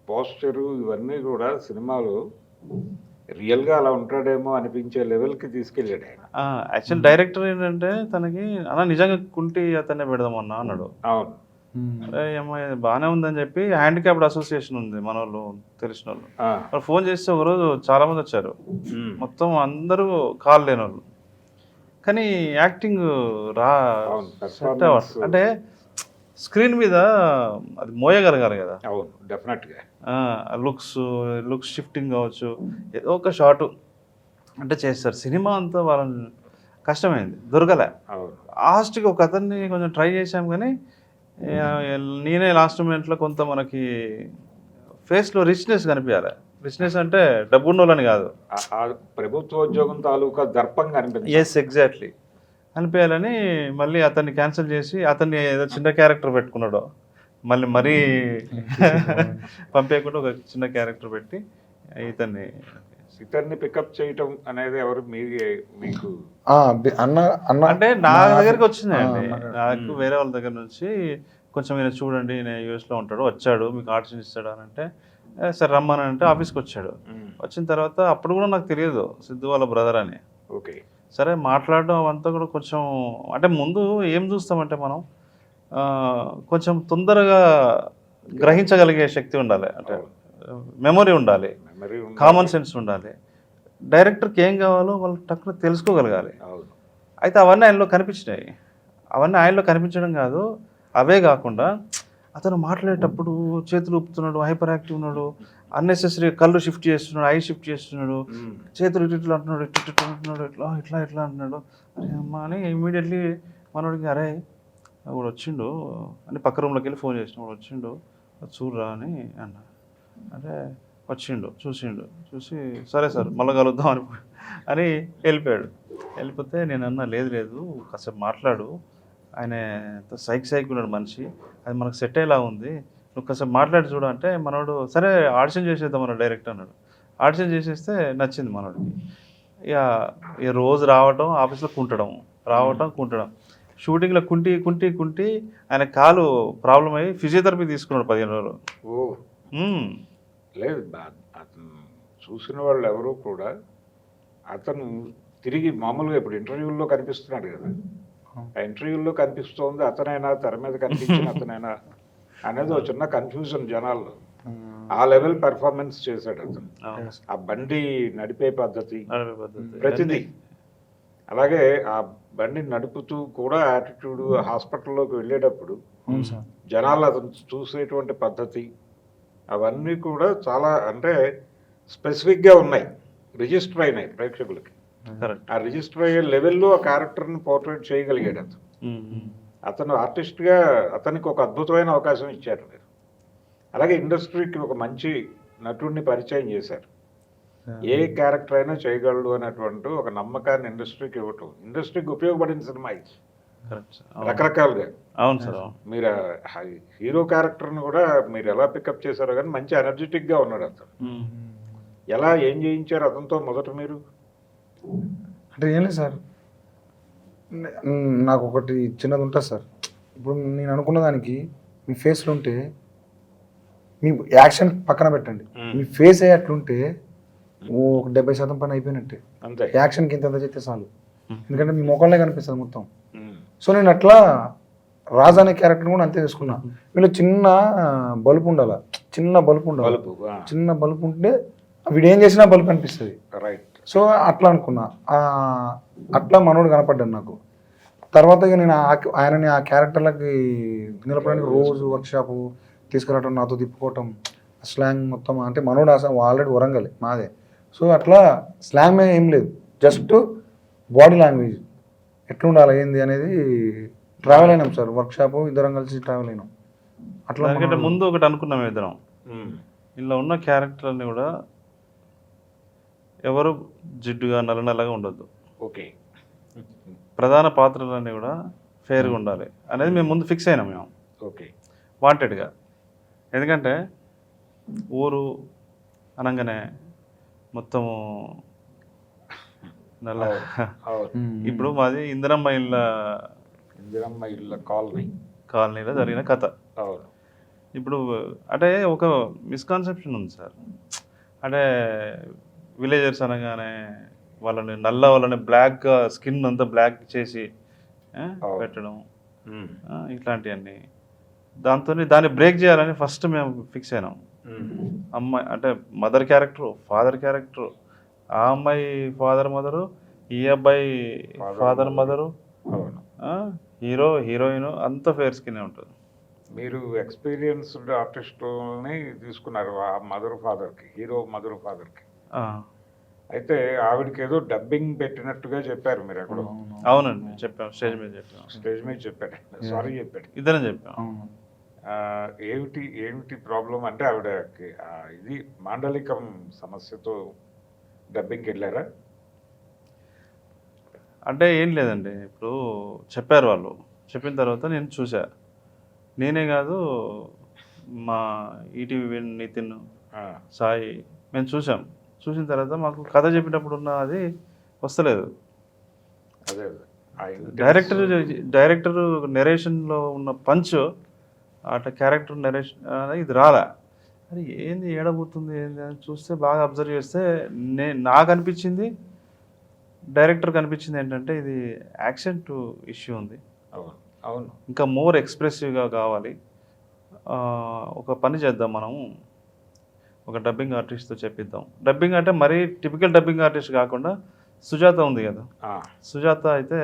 పోస్టరు ఇవన్నీ కూడా సినిమాలో రియల్గా అలా ఉంటాడేమో అనిపించే లెవెల్కి తీసుకెళ్ళాడు ఆయన.
యాక్చువల్ డైరెక్టర్ ఏంటంటే తనకి అన్న నిజంగా కుంటి అతనే పెడదామన్నా అన్నాడు.
అవును.
అరే అమ్మాయి బాగానే ఉందని చెప్పి హ్యాండిక్యాప్డ్ అసోసియేషన్ ఉంది మన వాళ్ళు, తెలిసిన వాళ్ళు. ఫోన్ చేస్తే ఒకరోజు చాలా మంది వచ్చారు, మొత్తం అందరూ కాల్ లేని వాళ్ళు. కానీ యాక్టింగ్ సెట్ అవ్వాలి అంటే స్క్రీన్ మీద అది మోయగలగాలి కదా.
అవును, డెఫినెట్గా.
లుక్స్ షిఫ్టింగ్ కావచ్చు, ఏదో ఒక షాటు అంటే చేస్తారు. సినిమా అంతా వాళ్ళని కష్టమైంది, దొరకలే. లాస్ట్కి ఒక అతన్ని కొంచెం ట్రై చేశాం, కానీ నేనే లాస్ట్ మూమెంట్లో కొంత మనకి ఫేస్లో రిచ్నెస్ కనిపించాలి. రిచ్నెస్ అంటే డబ్బున్నోళ్ళని కాదు,
ప్రభుత్వ ఉద్యోగం తాలూకా దర్పంగా అనిపించింది.
ఎస్ ఎగ్జాక్ట్లీ అనిపించాలని మళ్ళీ అతన్ని క్యాన్సిల్ చేసి అతన్ని ఏదో చిన్న క్యారెక్టర్ పెట్టుకున్నాడు. మరీ పంపేయకుండా ఒక చిన్న క్యారెక్టర్ పెట్టి ఇతన్ని
పికప్ చేయటం అనేది ఎవరు మీకు
అన్న
అంటే నా దగ్గరికి వచ్చిందండి. నాకు వేరే వాళ్ళ దగ్గర నుంచి కొంచెం ఈయన చూడండి, ఈయన యూఎస్లో ఉంటాడు, వచ్చాడు మీకు ఆడిషన్ ఇస్తాడు అని అంటే సరే రమ్మని అంటే ఆఫీస్కి వచ్చాడు. వచ్చిన తర్వాత అప్పుడు కూడా నాకు తెలియదు సిద్ధు వాళ్ళ బ్రదర్ అని.
ఓకే,
సరే మాట్లాడడం అవంతా కూడా కొంచెం అంటే ముందు ఏం చూస్తామంటే మనం కొంచెం తొందరగా గ్రహించగలిగే శక్తి ఉండాలి, అంటే మెమొరీ ఉండాలి, కామన్ సెన్స్ ఉండాలి. డైరెక్టర్కి ఏం కావాలో వాళ్ళు టక్కున తెలుసుకోగలగాలి. అయితే అవన్నీ ఆయనలో కనిపించినాయి. అవన్నీ ఆయనలో కనిపించడం కాదు, అవే కాకుండా అతను మాట్లాడేటప్పుడు చేతులు ఊపుతున్నాడు, హైపర్ యాక్టివ్ ఉన్నాడు, అన్నెసెసరీ కళ్ళు షిఫ్ట్ చేస్తున్నాడు, ఐ షిఫ్ట్ చేస్తున్నాడు, చేతులు ఇట్లా అంటున్నాడు, ఇట్లా అంటున్నాడు, ఇట్లా అంటున్నాడు. అరే అమ్మ అని ఇమీడియట్లీ మనోడికి అరే వాడు వచ్చిండు అని పక్క రూమ్లోకి వెళ్ళి ఫోన్ చేసిన, వాడు వచ్చిండు చూడరా అని అన్నా. అంటే వచ్చిండు, చూసి సరే సార్ మళ్ళీ కలుద్దాం అని వెళ్ళిపోయాడు. వెళ్ళిపోతే నేను అన్నా లేదు కాసేపు మాట్లాడు, ఆయన సైక్ ఉన్నాడు మనిషి, అది మనకు సెట్ అయ్యేలా ఉంది, నువ్వు కాసేపు మాట్లాడి చూడు అంటే మనోడు సరే ఆడిషన్ చేసేద్దాం మన డైరెక్టర్ అన్నాడు. ఆడిషన్ చేసేస్తే నచ్చింది మనోడికి. ఇక రోజు రావటం, ఆఫీస్లో కుంటడం, షూటింగ్లో కుంటి ఆయన కాలు ప్రాబ్లం అయ్యి ఫిజియోథెరపీ తీసుకున్నాడు 15 రోజులు.
లేదు, అతను చూసిన వాళ్ళు ఎవరూ కూడా అతను తిరిగి మామూలుగా ఇప్పుడు ఇంటర్వ్యూల్లో కనిపిస్తున్నాడు కదా, ఆ ఇంటర్వ్యూల్లో కనిపిస్తోంది అతనైనా తెర మీద కనిపించిన అతనైనా అనేది ఒక చిన్న కన్ఫ్యూజన్ జనాల్లో. ఆ లెవెల్ పెర్ఫార్మెన్స్ చేశాడు అతను. ఆ బండి నడిపే పద్ధతి ప్రతిదీ, అలాగే ఆ బండి నడుపుతూ కూడా యాటిట్యూడ్, హాస్పిటల్లోకి వెళ్ళేటప్పుడు జనాలు అతను చూసేటువంటి పద్ధతి, అవన్నీ కూడా చాలా అంటే స్పెసిఫిక్గా ఉన్నాయి, రిజిస్టర్ అయినాయి ప్రేక్షకులకి. ఆ రిజిస్టర్ అయ్యే లెవెల్లో ఆ క్యారెక్టర్ని పోర్ట్రేట్ చేయగలిగాడు అతను. ఆర్టిస్ట్గా అతనికి ఒక అద్భుతమైన అవకాశం ఇచ్చారు మీరు. అలాగే ఇండస్ట్రీకి ఒక మంచి నటుడిని పరిచయం చేశారు. ఏ క్యారెక్టర్ అయినా చేయగలడు అనేటువంటి ఒక నమ్మకాన్ని ఇండస్ట్రీకి ఇవ్వటం, ఇండస్ట్రీకి ఉపయోగపడిన సినిమా ఇది
కరెక్ట్
రకరకాలుగా.
అవును సార్ అవును.
మీరు హీరో క్యారెక్టర్ని కూడా మీరు ఎలా పికప్ చేశారో కానీ మంచి ఎనర్జెటిక్గా ఉన్నాడు అతను. ఎలా ఏం చేయించారు అతనితో మొదట మీరు?
అంటే ఏం లేదు సార్, నాకు ఒకటి చిన్నది ఉంటుంది సార్. ఇప్పుడు నేను అనుకున్న దానికి మీ ఫేస్లో ఉంటే, మీ యాక్షన్ పక్కన పెట్టండి, మీ ఫేస్ అయ్యేట్లుంటే ఒక 70% పని అయిపోయినట్టే.
అంతే.
యాక్షన్కి ఇంత చేస్తే చాలు, ఎందుకంటే మీ ముఖంలో కనిపిస్తుంది మొత్తం.
ఉమ్.
సో నేను అట్లా రాజు అనే క్యారెక్టర్ కూడా అంతే తీసుకున్నా. వీళ్ళు చిన్న బల్బు ఉండాలి, చిన్న బల్బు ఉండాలి,
బల్బు, ఆ.
చిన్న బల్బు ఉంటే వీడు ఏం చేసినా బల్బు కనిపిస్తుంది.
రైట్.
సో అట్లా అనుకున్నా, అట్లా మనోడు కనపడ్డాడు నాకు. తర్వాత ఇక నేను ఆయనని ఆ క్యారెక్టర్లకి నిలపడానికి రోజు వర్క్షాప్ తీసుకురావటం, నాతో తిప్పుకోవటం, స్లాంగ్ మొత్తం. అంటే మనోడు అసలు ఆల్రెడీ వరంగల్ మాదే. సో అట్లా స్లాంగ్ ఏం లేదు, జస్ట్ బాడీ లాంగ్వేజ్ ఎట్లా ఉండాలి ఏంది అనేది ట్రావెల్ అయినాం సార్. వర్క్షాప్ ఇద్దరం కలిసి ట్రావెల్ అయినాం. అట్లా
దానికంటే ముందు ఒకటి అనుకున్నాం ఇద్దరం, ఇలా ఉన్న క్యారెక్టర్ని కూడా ఎవరు జిడ్డుగా నల్లగా ఉండొద్దు,
ఓకే.
ప్రధాన పాత్రలన్నీ కూడా ఫేర్గా ఉండాలి అనేది మేము ముందు ఫిక్స్ అయినాం మేము
ఓకే.
వాంటెడ్గా. ఎందుకంటే ఊరు అనగానే మొత్తము నల్ల. ఇప్పుడు మాది ఇందిరమ్మ
ఇళ్ళ
కాలనీలో జరిగిన కథ.
అవును.
ఇప్పుడు అంటే ఒక మిస్కాన్సెప్షన్ ఉంది సార్. అంటే విలేజర్స్ అనగానే వాళ్ళని బ్లాక్ స్కిన్ అంతా బ్లాక్ చేసి పెట్టడం, ఇట్లాంటివన్నీ. దాన్ని బ్రేక్ చేయాలని ఫస్ట్ మేము ఫిక్స్ అయినాం. అమ్మాయి అంటే మదర్ క్యారెక్టరు, ఫాదర్ క్యారెక్టరు, ఆ అమ్మాయి ఫాదర్ మదరు, ఈ అబ్బాయి ఫాదర్ మదరు, హీరో హీరోయిన్ అంతా ఫేర్ స్కిన్ ఉంటుంది.
మీరు ఎక్స్పీరియన్స్డ్ ఆర్టిస్టుని తీసుకున్నారు ఆ మదర్ ఫాదర్కి, హీరో మదర్ ఫాదర్కి. అయితే ఆవిడకి ఏదో డబ్బింగ్ పెట్టినట్టుగా చెప్పారు మీరు ఎక్కడో.
అవునండి, చెప్పాం, స్టేజ్ మీద
చెప్పాడు. సారీ చెప్పాడు,
ఇద్దరం చెప్పాం.
ఏమిటి ప్రాబ్లం అంటే ఆవిడకి ఇది మాండలికం సమస్యతో డబ్బింగ్కి వెళ్ళారా?
అంటే ఏం లేదండి, ఇప్పుడు చెప్పారు వాళ్ళు. చెప్పిన తర్వాత నేను చూసా, నేనే కాదు మా ఈటీవీ నితిన్, సాయి, మేము చూసాం. చూసిన తర్వాత మాకు కథ చెప్పినప్పుడు ఉన్న అది వస్తలేదు.
అదే
డైరెక్టర్ నెరేషన్లో ఉన్న పంచ్ అట్లా క్యారెక్టర్ నెరేషన్ ఇది రాలే. అది ఏంది ఏడబోతుంది ఏంది అని చూస్తే బాగా అబ్జర్వ్ చేస్తే నాకు అనిపించింది, డైరెక్టర్కి అనిపించింది ఏంటంటే ఇది యాక్సెంట్ ఇష్యూ ఉంది.
అవును,
ఇంకా మోర్ ఎక్స్ప్రెసివ్గా కావాలి. ఒక పని చేద్దాం, మనము ఒక డబ్బింగ్ ఆర్టిస్ట్తో చెప్పిద్దాం. డబ్బింగ్ అంటే మరీ టిపికల్ డబ్బింగ్ ఆర్టిస్ట్ కాకుండా సుజాత ఉంది కదా, సుజాత అయితే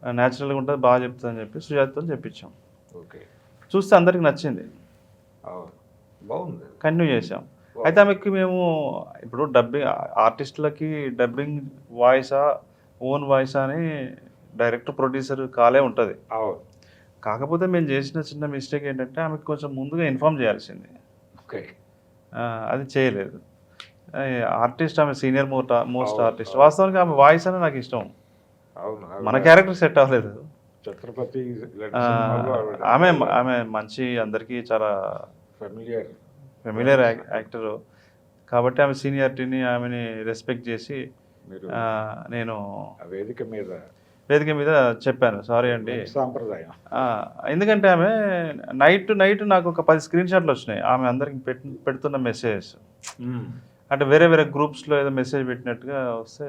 న్యాచురల్గా ఉంటుంది, బాగా చెప్తుంది అని చెప్పి సుజాతతో చెప్పించాం.
ఓకే.
చూస్తే అందరికి నచ్చింది,
బాగుంది,
కంటిన్యూ చేసాం. అయితే ఆమెకి మేము ఇప్పుడు డబ్బింగ్ ఆర్టిస్టులకి డబ్బింగ్ వాయిసా ఓన్ వాయిసా అని డైరెక్టర్ ప్రొడ్యూసర్ కాలే ఉంటుంది. కాకపోతే మేము చేసిన చిన్న మిస్టేక్ ఏంటంటే ఆమెకు కొంచెం ముందుగా ఇన్ఫామ్ చేయాల్సింది.
ఓకే.
అది చేయలేదు. ఆర్టిస్ట్ ఆమె సీనియర్ మోస్ట్ ఆర్టిస్ట్. వాస్తవానికి ఆమె వాయిస్ అని నాకు ఇష్టం, మన క్యారెక్టర్ సెట్ అవ్వలేదు.
ఛత్రపతి
ఆమె మంచి, అందరికీ చాలా ఫెమిలియర్ యాక్టరు కాబట్టి ఆమె సీనియారిటీని ఆమెని రెస్పెక్ట్ చేసి నేను వేదిక మీద చెప్పాను, సారీ అండి
సాంప్రదాయం.
ఎందుకంటే ఆమె నైట్ నాకు ఒక 10 స్క్రీన్ షాట్లు వచ్చినాయి ఆమె అందరికి పెడుతున్న మెసేజెస్. అంటే వేరే గ్రూప్స్లో ఏదో మెసేజ్ పెట్టినట్టుగా వస్తే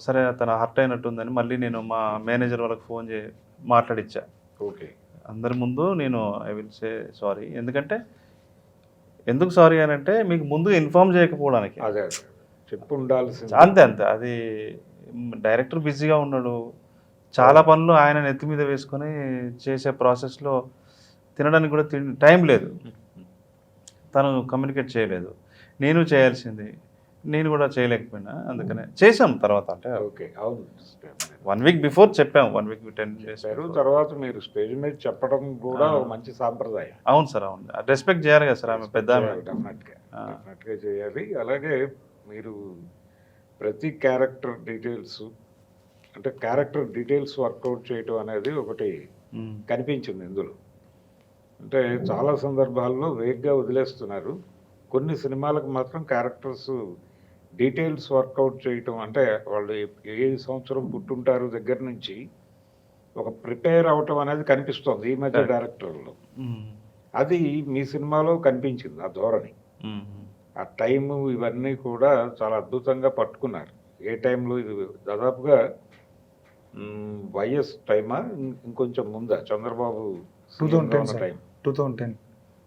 సరే తన హర్ట్ అయినట్టుందని మళ్ళీ నేను మా మేనేజర్ వాళ్ళకి ఫోన్ చేసి మాట్లాడిచ్చా.
ఓకే.
అందరి ముందు నేను ఐ విల్ సే సారీ. ఎందుకు సారీ అని అంటే మీకు ముందు ఇన్ఫార్మ్ చేయకపోవడానికి.
చెప్పు ఉండాల్సింది.
అంతే అది డైరెక్టర్ బిజీగా ఉన్నాడు, చాలా పనులు ఆయన నెత్తి మీద వేసుకొని చేసే ప్రాసెస్లో తినడానికి కూడా టైం లేదు, తను కమ్యూనికేట్ చేయలేదు. నేను చేయాల్సింది నేను కూడా చేయలేకపోయినా, అందుకనే చేసాం తర్వాత. అంటే
ఓకే, అవును.
1 వీక్ బిఫోర్ చెప్పాము, 1 వీక్ 10 డేస్.
తర్వాత మీరు స్టేజ్ మీద చెప్పడం కూడా ఒక మంచి సాంప్రదాయం.
అవును సార్, అవును. రెస్పెక్ట్ చేయాలి కదా సార్, ఆమె పెద్ద ఆమె.
డెఫినెట్గా చేయాలి. అలాగే మీరు ప్రతి క్యారెక్టర్ డీటెయిల్స్, అంటే క్యారెక్టర్ డీటెయిల్స్ వర్కౌట్ చేయటం అనేది ఒకటి కనిపించింది ఇందులో. అంటే చాలా సందర్భాల్లో వేగ్గా వదిలేస్తున్నారు, కొన్ని సినిమాలకు మాత్రం క్యారెక్టర్స్ డీటెయిల్స్ వర్కౌట్ చేయటం, అంటే వాళ్ళు ఏ సంవత్సరం పుట్టుంటారు దగ్గర నుంచి ఒక ప్రిపేర్ అవటం అనేది కనిపిస్తుంది ఈ మధ్య డైరెక్టర్లో. అది మీ సినిమాలో కనిపించింది ఆ ధోరణి, ఆ టైము ఇవన్నీ కూడా చాలా అద్భుతంగా పట్టుకున్నారు. ఏ టైంలో ఇది దాదాపుగా వైఎస్ టైమా ఇంకొంచెం ముందా, చంద్రబాబు
2010
టైం?
2010.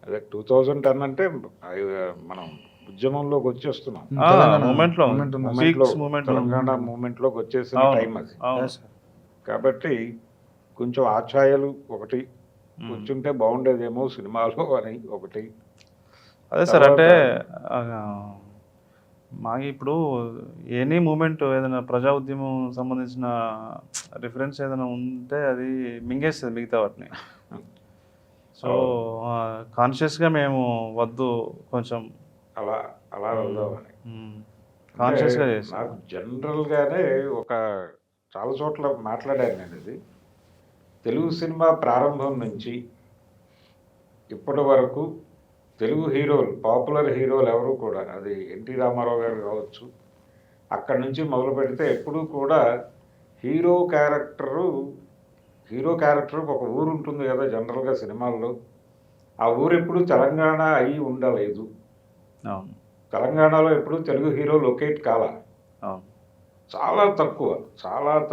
అదే 2010 అంటే మనం ఉద్యమంలోకి వచ్చేస్తున్నాం, తెలంగాణ మూమెంట్లోకి వచ్చేసిన టైం అది. కాబట్టి కొంచెం ఆఛాయలు ఒకటి కూర్చుంటే బాగుండేదేమో సినిమాలో అని ఒకటి.
అదే సార్, అంటే మాకు ఇప్పుడు ఎనీ మూమెంట్ ఏదైనా ప్రజా ఉద్యమం సంబంధించిన రిఫరెన్స్ ఏదైనా ఉంటే అది మింగేస్తుంది మిగతా వాటిని. సో కాన్షియస్గా మేము వద్దు కొంచెం
అలా అలా వెళ్దామని
కాన్షియస్గా చేస్తాం.
నాకు జనరల్గానే ఒక చాలా చోట్ల మాట్లాడాను నేను ఇది. తెలుగు సినిమా ప్రారంభం నుంచి ఇప్పటి వరకు తెలుగు హీరోలు, పాపులర్ హీరోలు ఎవరు కూడా, అది ఎన్టీ రామారావు గారు కావచ్చు, అక్కడి నుంచి మొదలు పెడితే ఎప్పుడూ కూడా హీరో క్యారెక్టర్ ఒక ఊరు ఉంటుంది కదా జనరల్గా సినిమాల్లో. ఆ ఊరు ఎప్పుడు తెలంగాణ అయి ఉండలేదు. తెలంగాణలో ఎప్పుడు తెలుగు హీరో లొకేట్ కాల, చాలా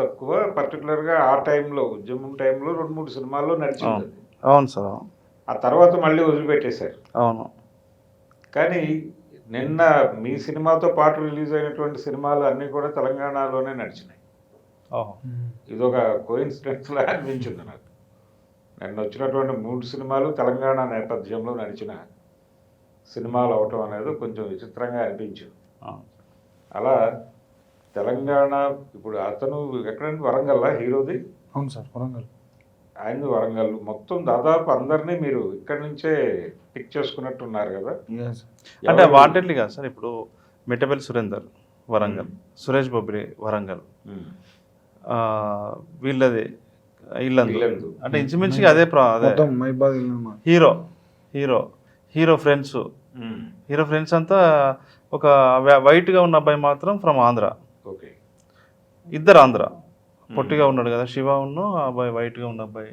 తక్కువ. పర్టికులర్గా ఆ టైంలో, ఉద్యమం టైంలో 2-3 సినిమాల్లో నడిచింది.
అవును సార్.
ఆ తర్వాత మళ్ళీ వదిలిపెట్టేశారు.
అవును.
కానీ నిన్న మీ సినిమాతో పాటు రిలీజ్ అయినటువంటి సినిమాలు అన్నీ కూడా తెలంగాణలోనే నడిచినాయి. ఇదొక కోయిన్సిడెన్స్ లా అనిపించింది నాకు. నిన్న వచ్చినటువంటి 3 సినిమాలు తెలంగాణ నేపథ్యంలో నడిచిన సినిమాలు అవటం అనేది కొంచెం విచిత్రంగా అనిపించింది. అలా తెలంగాణ, ఇప్పుడు అతను ఎక్కడంటే వరంగల్లా హీరోది?
అవును సార్, వరంగల్.
ఆయన వరంగల్. మొత్తం దాదాపు అందరినీ మీరు ఇక్కడి నుంచే పిక్ చేసుకున్నట్టున్నారు కదా.
అంటే వాంటెడ్లీ కాదు సార్. ఇప్పుడు మిట్టపల్లి సురేందర్ వరంగల్, సురేష్ బొబ్బిలి వరంగల్, వీళ్ళది ఇల్లందు. అంటే ఇంచుమించుగా అదే హీరో ఫ్రెండ్స్ అంతా. ఒక వైట్గా ఉన్న అబ్బాయి మాత్రం ఫ్రమ్ ఆంధ్ర. ఇద్దరు ఆంధ్ర. పొట్టిగా ఉన్నాడు కదా శివ, ఉన్న అబ్బాయి వైట్గా ఉన్న అబ్బాయి,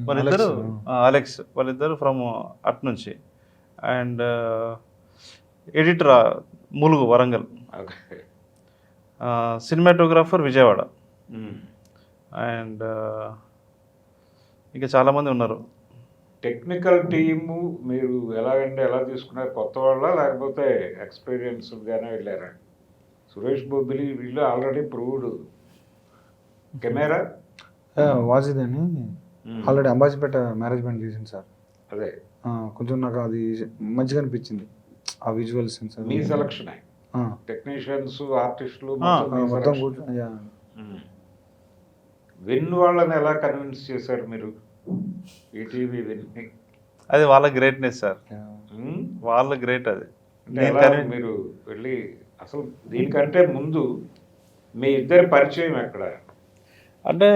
వాళ్ళిద్దరు అలెక్స్, వాళ్ళిద్దరు ఫ్రమ్ అట్ నుంచి. And editor Mulugu Warangal, cinematographer Vijayawada. And ఇంకా చాలామంది ఉన్నారు.
టెక్నికల్ టీము మీరు ఎలా తీసుకున్నారు? కొత్త వాళ్ళ లేకపోతే ఎక్స్పీరియన్స్డ్గానే వెళ్ళారా? సురేష్ బొబ్బిలి వీళ్ళు ఆల్రెడీ ప్రూవ్డ్ కెమెరా
వాజిద్ అని ఆల్రెడీ అంబాజీపేట మేనేజ్మెంట్ చేసింది సార్.
అదే
కొంచెం నాకు అది మంచిగా అనిపించింది, ఆ విజువల్ సెన్స్.
మీ సెలక్షన్ టెక్నీషియన్స్, ఆర్టిస్టులు
మొత్తం కూర్చొని.
విన్ వాళ్ళని ఎలా కన్విన్స్ చేశారు మీరు? ఈటీవీ విన్
అది వాళ్ళ గ్రేట్నెస్ సార్, వాళ్ళ గ్రేట్ అది.
మీరు వెళ్ళి అసలు దీనికంటే ముందు మీ ఇద్దరి పరిచయం ఎక్కడ?
అంటే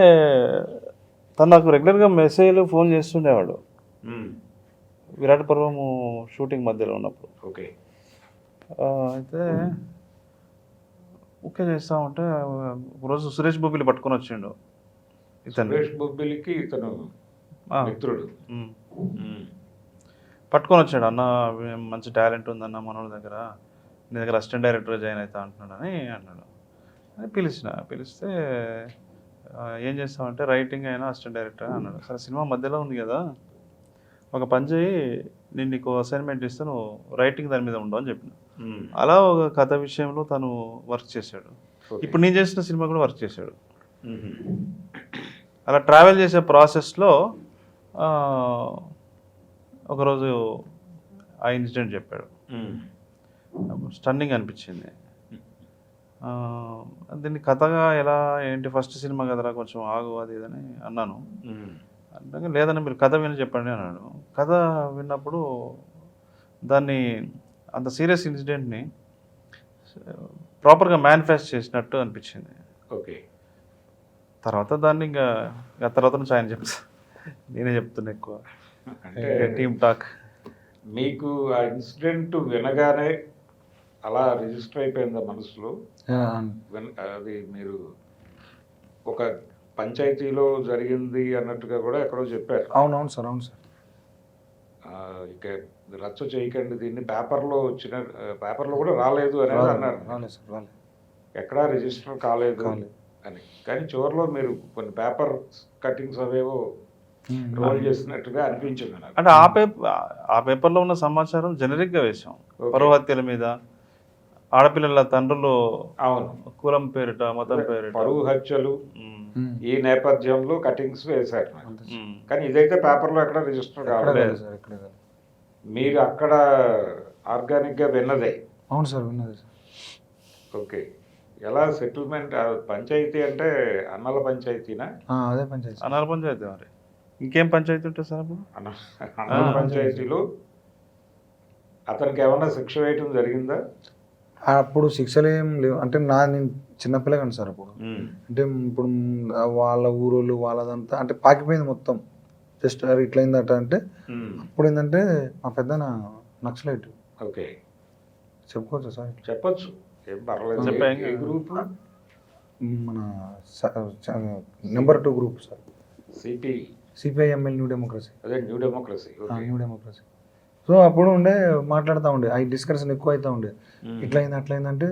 తను నాకు రెగ్యులర్గా మెసేజ్లు ఫోన్ చేస్తుండేవాడు విరాట్ పర్వము షూటింగ్ మధ్యలో ఉన్నప్పుడు.
ఓకే.
అయితే ఓకే చేస్తా ఉంటే ఒకరోజు సురేష్ బొబ్బిలి పట్టుకొని వచ్చిండు.
సురేష్ బొబ్బిలికి ఇతను మిత్రుడు
పట్టుకొని వచ్చాడు. అన్న మంచి టాలెంట్ ఉందన్న మనోళ్ళ దగ్గర, నీ దగ్గర అసిస్టెంట్ డైరెక్టర్ జాయిన్ అవుతా అంటున్నాడని అన్నాడు. అని పిలిస్తే ఏం చేస్తామంటే రైటింగ్ అయినా అసిస్టెంట్ డైరెక్టర్ అన్నాడు. సరే సినిమా మధ్యలో ఉంది కదా, ఒక పని చేయి, నేను నీకు అసైన్మెంట్ ఇస్తే నువ్వు రైటింగ్ దాని మీద ఉండవు అని చెప్పిన. అలా ఒక కథ విషయంలో తను వర్క్ చేశాడు. ఇప్పుడు నేను చేసిన సినిమా కూడా వర్క్ చేశాడు. అలా ట్రావెల్ చేసే ప్రాసెస్లో ఒకరోజు ఆ ఇన్సిడెంట్ చెప్పాడు. స్టన్నింగ్ అనిపించింది. దీన్ని కథగా ఎలా ఏంటి ఫస్ట్ సినిమా కదరా కొంచెం ఆగు అది ఇదని అన్నాను. అంటే లేదని మీరు కథ విని చెప్పండి అన్నాడు. కథ విన్నప్పుడు దాన్ని అంత సీరియస్ ఇన్సిడెంట్ని ప్రాపర్గా మేనిఫెస్ట్ చేసినట్టు అనిపించింది.
ఓకే.
తర్వాత దాన్ని ఇంకా తర్వాత నుంచి ఆయన చెప్తా, నేనే చెప్తున్నా ఎక్కువ
అంటే
టీమ్ టాక్.
మీకు ఆ ఇన్సిడెంట్ వినగానే అలా రిజిస్టర్ అయిపోయిందా మనసులో? అది మీరు ఒక పంచాయతీలో జరిగింది అన్నట్టుగా కూడా ఎక్కడో చెప్పారు.
అవునవును సార్, అవును సార్.
ఇక రచ్చ చేయకండి, దీన్ని పేపర్లో పేపర్లో కూడా రాలేదు అనేది అన్నారు.
రాలేదు సార్, రాలేదు.
ఎక్కడా రిజిస్టర్ కాలేదు అని. కానీ చివరిలో మీరు కొన్ని పేపర్ కటింగ్స్ అవేవో రోల్ చేసినట్టుగా అనిపించింది నాకు.
అంటే ఆ పేపర్లో ఉన్న సమాచారం జనరిక్గా వేసాం. పరువు హత్యల మీద, ఆడపిల్లల తండ్రులు
అవును
కులం పేరిట, మతం పేరిట,
పరువు హత్యలు, ఈ నేపథ్యంలో కటింగ్స్ వేశారు. కానీ ఇదైతే పేపర్లో ఎక్కడ రిజిస్టర్ కాలేదు. మీరు అక్కడ ఆర్గానిక్గా విన్నదే.
అవును సార్, విన్నదే సార్.
ఓకే. ఎలా సెటిల్మెంట్? పంచాయతీ అంటే అన్నల పంచాయతీనా?
అదే పంచాయతీ.
అన్నల పంచాయతీ. మరి ఇంకేం పంచాయతీ ఉంటుంది సార్ అప్పుడు?
అన్నల పంచాయతీలో అతనికి ఏమన్నా శిక్ష వేయటం జరిగిందా?
అప్పుడు శిక్షలు ఏం లేవు. అంటే నేను చిన్నపిల్లగాను సార్ అప్పుడు. అంటే ఇప్పుడు వాళ్ళ ఊరోళ్ళు వాళ్ళదంతా అంటే పాకిపోయింది మొత్తం. జస్ట్ ఇట్లయిందట. అంటే అప్పుడు ఏంటంటే మా పెద్ద నక్సలైట్.
ఓకే,
చెప్పుకోవచ్చు సార్?
చెప్పచ్చు, ఏం పర్లేదు.
చెప్పండి.
గ్రూప్
మన number 2 group sir. CPI ML New Democracy.
అదే న్యూ డెమోక్రసీ.
న్యూ డెమోక్రసీ. సో అప్పుడు మాట్లాడుతూ ఉండే, ఆ డిస్కషన్ ఎక్కువ అవుతూ ఉండే. ఇట్లయింది అట్లయిందంటే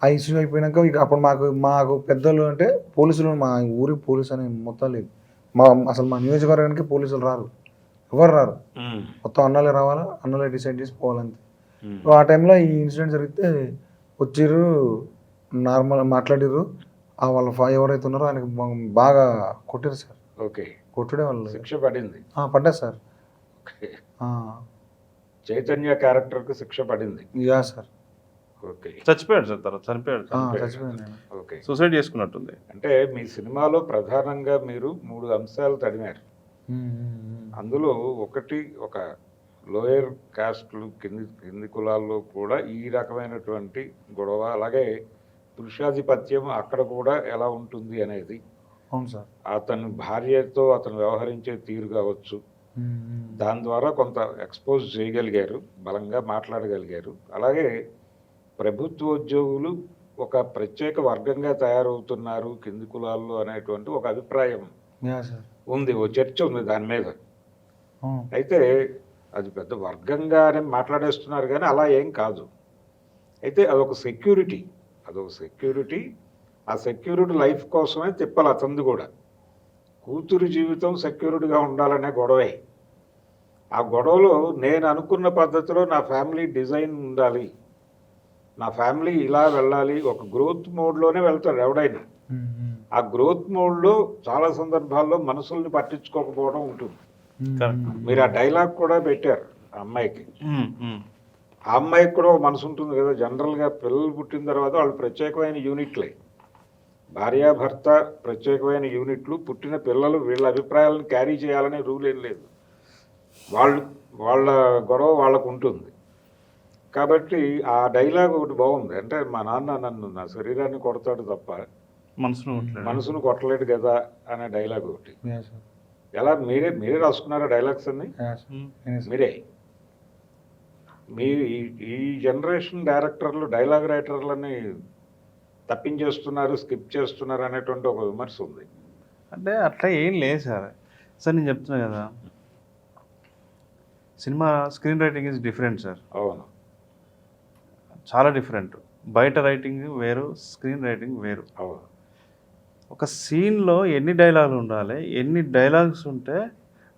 ఆ ఇష్యూ అయిపోయినాక ఇక అప్పుడు మాకు పెద్దలు అంటే పోలీసులు, మా ఊరి పోలీసు అనే మొత్తం లేదు. అసలు మా నియోజకవర్గానికి పోలీసులు రారు, ఎవరు రారు. మొత్తం అన్నలే రావాలా, అన్నలే డిసైడ్ చేసి పోవాలంతే. సో ఆ టైంలో ఈ ఇన్సిడెంట్ జరిగితే వచ్చిర్రు, నార్మల్ మాట్లాడిర్రు. వాళ్ళ ఎవరైతే ఉన్నారో ఆయనకి బాగా కొట్టారు సార్.
ఓకే.
కొట్టుడే వాళ్ళు
శిక్ష పడింది?
పడ్డా సార్.
చైతన్య క్యారెక్టర్కి శిక్ష పడింది?
Yeah sir.
ఓకే.
చచ్చిపోయాడు సార్, తర్వాత చనిపోయాడు.
ఓకే.
సూసైడ్ చేసుకున్నట్టుంది.
అంటే మీ సినిమాలో ప్రధానంగా మీరు 3 అంశాలు తడిమారు. అందులో ఒకటి, ఒక లోయర్ కాస్ట్లు, కింది కులాల్లో కూడా ఈ రకమైనటువంటి గొడవ, అలాగే పురుషాధిపత్యం అక్కడ కూడా ఎలా ఉంటుంది అనేది.
అవును సార్.
అతని భార్యతో అతను వ్యవహరించే తీరు కావచ్చు, దాని ద్వారా కొంత ఎక్స్పోజ్ చేయగలిగారు, బలంగా మాట్లాడగలిగారు. అలాగే ప్రభుత్వ ఉద్యోగులు ఒక ప్రత్యేక వర్గంగా తయారవుతున్నారు కింది కులాల్లో అనేటువంటి ఒక అభిప్రాయం ఉంది, ఓ చర్చ ఉంది దాని మీద. అయితే అది పెద్ద వర్గంగానే మాట్లాడేస్తున్నారు, కానీ అలా ఏం కాదు. అయితే అదొక సెక్యూరిటీ, ఆ సెక్యూరిటీ లైఫ్ కోసమే తిప్పలు అతంది కూడా. కూతురు జీవితం సెక్యూరిటీగా ఉండాలనే గొడవే. ఆ గొడవలో నేను అనుకున్న పద్ధతిలో నా ఫ్యామిలీ డిజైన్ ఉండాలి, నా ఫ్యామిలీ ఇలా వెళ్ళాలి, ఒక గ్రోత్ మోడ్లోనే వెళ్తాడు ఎవడైనా. ఆ గ్రోత్ మోడ్లో చాలా సందర్భాల్లో మనసుల్ని పట్టించుకోకపోవడం ఉంటుంది. మీరు ఆ డైలాగ్ కూడా పెట్టారు ఆ అమ్మాయికి. ఆ అమ్మాయికి కూడా ఒక మనసు ఉంటుంది కదా. జనరల్గా పిల్లలు పుట్టిన తర్వాత వాళ్ళు ప్రత్యేకమైన యూనిట్లే, భార్యాభర్త ప్రత్యేకమైన యూనిట్లు. పుట్టిన పిల్లలు వీళ్ళ అభిప్రాయాలను క్యారీ చేయాలనే రూల్ ఏం లేదు, వాళ్ళ గొడవ వాళ్ళకు ఉంటుంది. కాబట్టి ఆ డైలాగ్ ఒకటి బాగుంది. అంటే మా నాన్న నన్ను నా శరీరాన్ని కొడతాడు తప్ప మనసును కొట్టలేడు కదా అనే డైలాగ్ ఒకటి. ఎలా మీరే రాసుకున్నారా డైలాగ్స్ అన్ని? మీరే. మీ ఈ జనరేషన్ డైరెక్టర్లు డైలాగ్ రైటర్లని తప్పించేస్తున్నారు, స్కిప్ చేస్తున్నారు అనేటువంటి ఒక విమర్శ ఉంది.
అంటే అట్లా ఏం లేదు సార్. నేను చెప్తున్నా కదా, cinema screen writing is different sir.
అవును,
చాలా డిఫరెంట్. బయట రైటింగ్ వేరు, స్క్రీన్ రైటింగ్ వేరు.
అవును.
ఒక సీన్లో ఎన్ని డైలాగులు ఉండాలి, ఎన్ని డైలాగ్స్ ఉంటే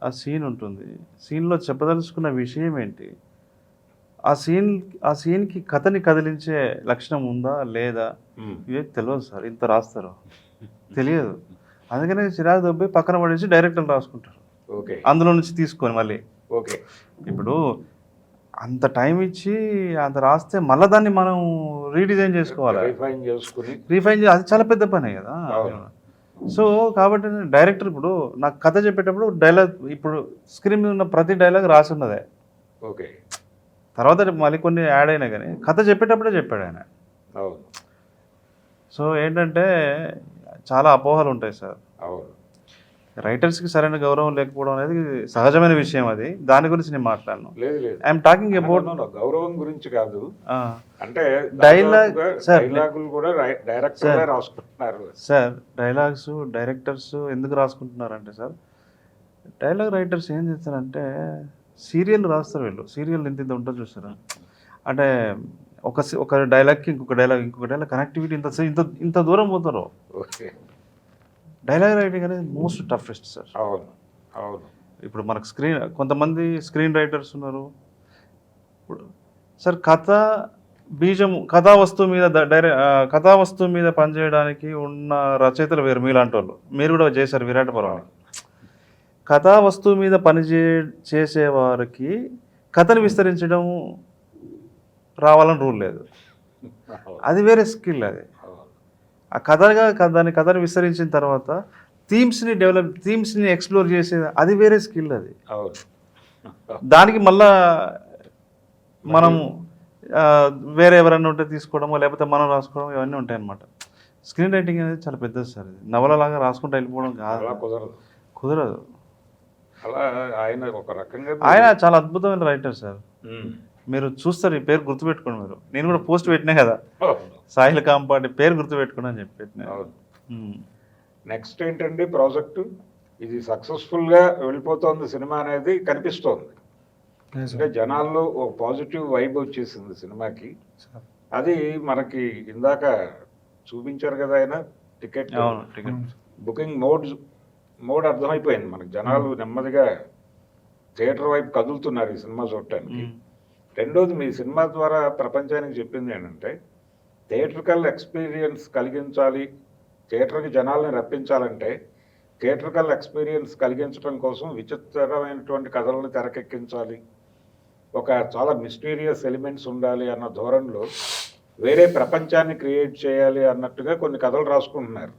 ఆ సీన్ ఉంటుంది, సీన్లో చెప్పదలుచుకున్న విషయం ఏంటి, ఆ సీన్కి కథని కదిలించే లక్షణం ఉందా లేదా, ఇవే తెలియదు సార్. ఇంత రాస్తారు, తెలియదు. అందుకనే చిరాకు దొబ్బి పక్కన పడేసి డైరెక్టర్లు రాసుకుంటారు.
ఓకే.
అందులో నుంచి తీసుకొని మళ్ళీ.
ఓకే.
ఇప్పుడు అంత టైం ఇచ్చి అంత రాస్తే మళ్ళీ దాన్ని మనం రీడిజైన్ చేసుకోవాలి,
రిఫైన్ చేసుకుని
రీఫైన్ అది చాలా పెద్ద పనే కదా.
అవును.
సో కాబట్టి డైరెక్టర్ ఇప్పుడు నాకు కథ చెప్పేటప్పుడు డైలాగ్, ఇప్పుడు స్క్రీన్ మీద ఉన్న ప్రతి డైలాగ్ రాసి ఉన్నదే,
ఓకే.
తర్వాత మళ్ళీ కొన్ని యాడ్ అయినా కానీ కథ చెప్పేటప్పుడే చెప్పాడు ఆయన.
అవును
సో ఏంటంటే చాలా అపోహలు ఉంటాయి సార్.
అవును.
రైటర్స్కి సరైన గౌరవం లేకపోవడం అనేది సహజమైన విషయం, అది దాని గురించి నేను మాట్లాడను.
లేదు లేదు,
ఐఎమ్ టాకింగ్ అబౌట్
గౌరవం గురించి కాదు, అంటే
డైలాగ్ సార్,
డైలాగులు కూడా డైరెక్టర్ రాసుకుంటున్నారు
సార్. డైలాగ్స్ డైరెక్టర్స్ ఎందుకు రాసుకుంటున్నారంటే సార్, డైలాగ్ రైటర్స్ ఏం చేస్తారంటే సీరియల్ రాస్తారు వీళ్ళు, సీరియల్ ఇంత ఉంటుంది చూస్తారా, అంటే ఒక డైలాగ్కి ఇంకొక డైలాగ్ కనెక్టివిటీ ఇంత ఇంత ఇంత దూరం పోతారు.
ఓకే.
డైలాగ్ రైటింగ్ అనేది మోస్ట్ టఫెస్ట్ సార్.
అవును అవును.
ఇప్పుడు మనకు కొంతమంది స్క్రీన్ రైటర్స్ ఉన్నారు. ఇప్పుడు సార్ కథా వస్తువు మీద పనిచేయడానికి ఉన్న రచయితలు వేరు, మీలాంటి వాళ్ళు. మీరు కూడా చేశారు విరాటపురం. కథా వస్తువు మీద చేసేవారికి కథను విస్తరించడం రావాలని రూల్ లేదు, అది వేరే స్కిల్. అది ఆ కథను విస్తరించిన తర్వాత థీమ్స్ని ఎక్స్ప్లోర్ చేసేది అది వేరే స్కిల్. అది దానికి మళ్ళా మనము వేరే ఎవరైనా ఉంటే తీసుకోవడమో లేకపోతే మనం రాసుకోవడం ఇవన్నీ ఉంటాయి అన్నమాట. స్క్రీన్ రైటింగ్ అనేది చాలా పెద్దది సార్. ఇది నవలలాగా రాసుకుంటూ వెళ్ళిపోవడం కాదు, కుదరదు.
అలా ఆయన ఒక రకంగా
ఆయన చాలా అద్భుతమైన రైటర్ సార్. మీరు చూస్తారు, ఈ పేరు గుర్తుపెట్టుకోండి. మీరు నేను కూడా పోస్ట్ పెట్టినా కదా, సాహిల్ కాంపాటి పేరు గుర్తుపెట్టుకోండి అని చెప్పి పెట్టినా.
నెక్స్ట్ ఏంటండి ప్రాజెక్టు? ఇది సక్సెస్ఫుల్గా వెళ్ళిపోతుంది సినిమా అనేది కనిపిస్తోంది. అంటే జనాల్లో ఒక పాజిటివ్ వైబ్ వచ్చేసింది సినిమాకి. అది మనకి ఇందాక చూపించారు కదా ఆయన టికెట్ బుకింగ్ మోడ్ అర్థమైపోయింది మనకి. జనాలు నెమ్మదిగా థియేటర్ వైపు కదులుతున్నారు ఈ సినిమా చూడటానికి. రెండోది, మీ సినిమా ద్వారా ప్రపంచానికి చెప్పింది ఏంటంటే థియేట్రికల్ ఎక్స్పీరియన్స్ కలిగించాలి, థియేటర్కి జనాల్ని రప్పించాలంటే థియేట్రికల్ ఎక్స్పీరియన్స్ కలిగించడం కోసం విచిత్రమైనటువంటి కథలను తెరకెక్కించాలి, ఒక చాలా మిస్టీరియస్ ఎలిమెంట్స్ ఉండాలి అన్న ధోరణిలో వేరే ప్రపంచాన్ని క్రియేట్ చేయాలి అన్నట్టుగా కొన్ని కథలు రాసుకుంటున్నారు.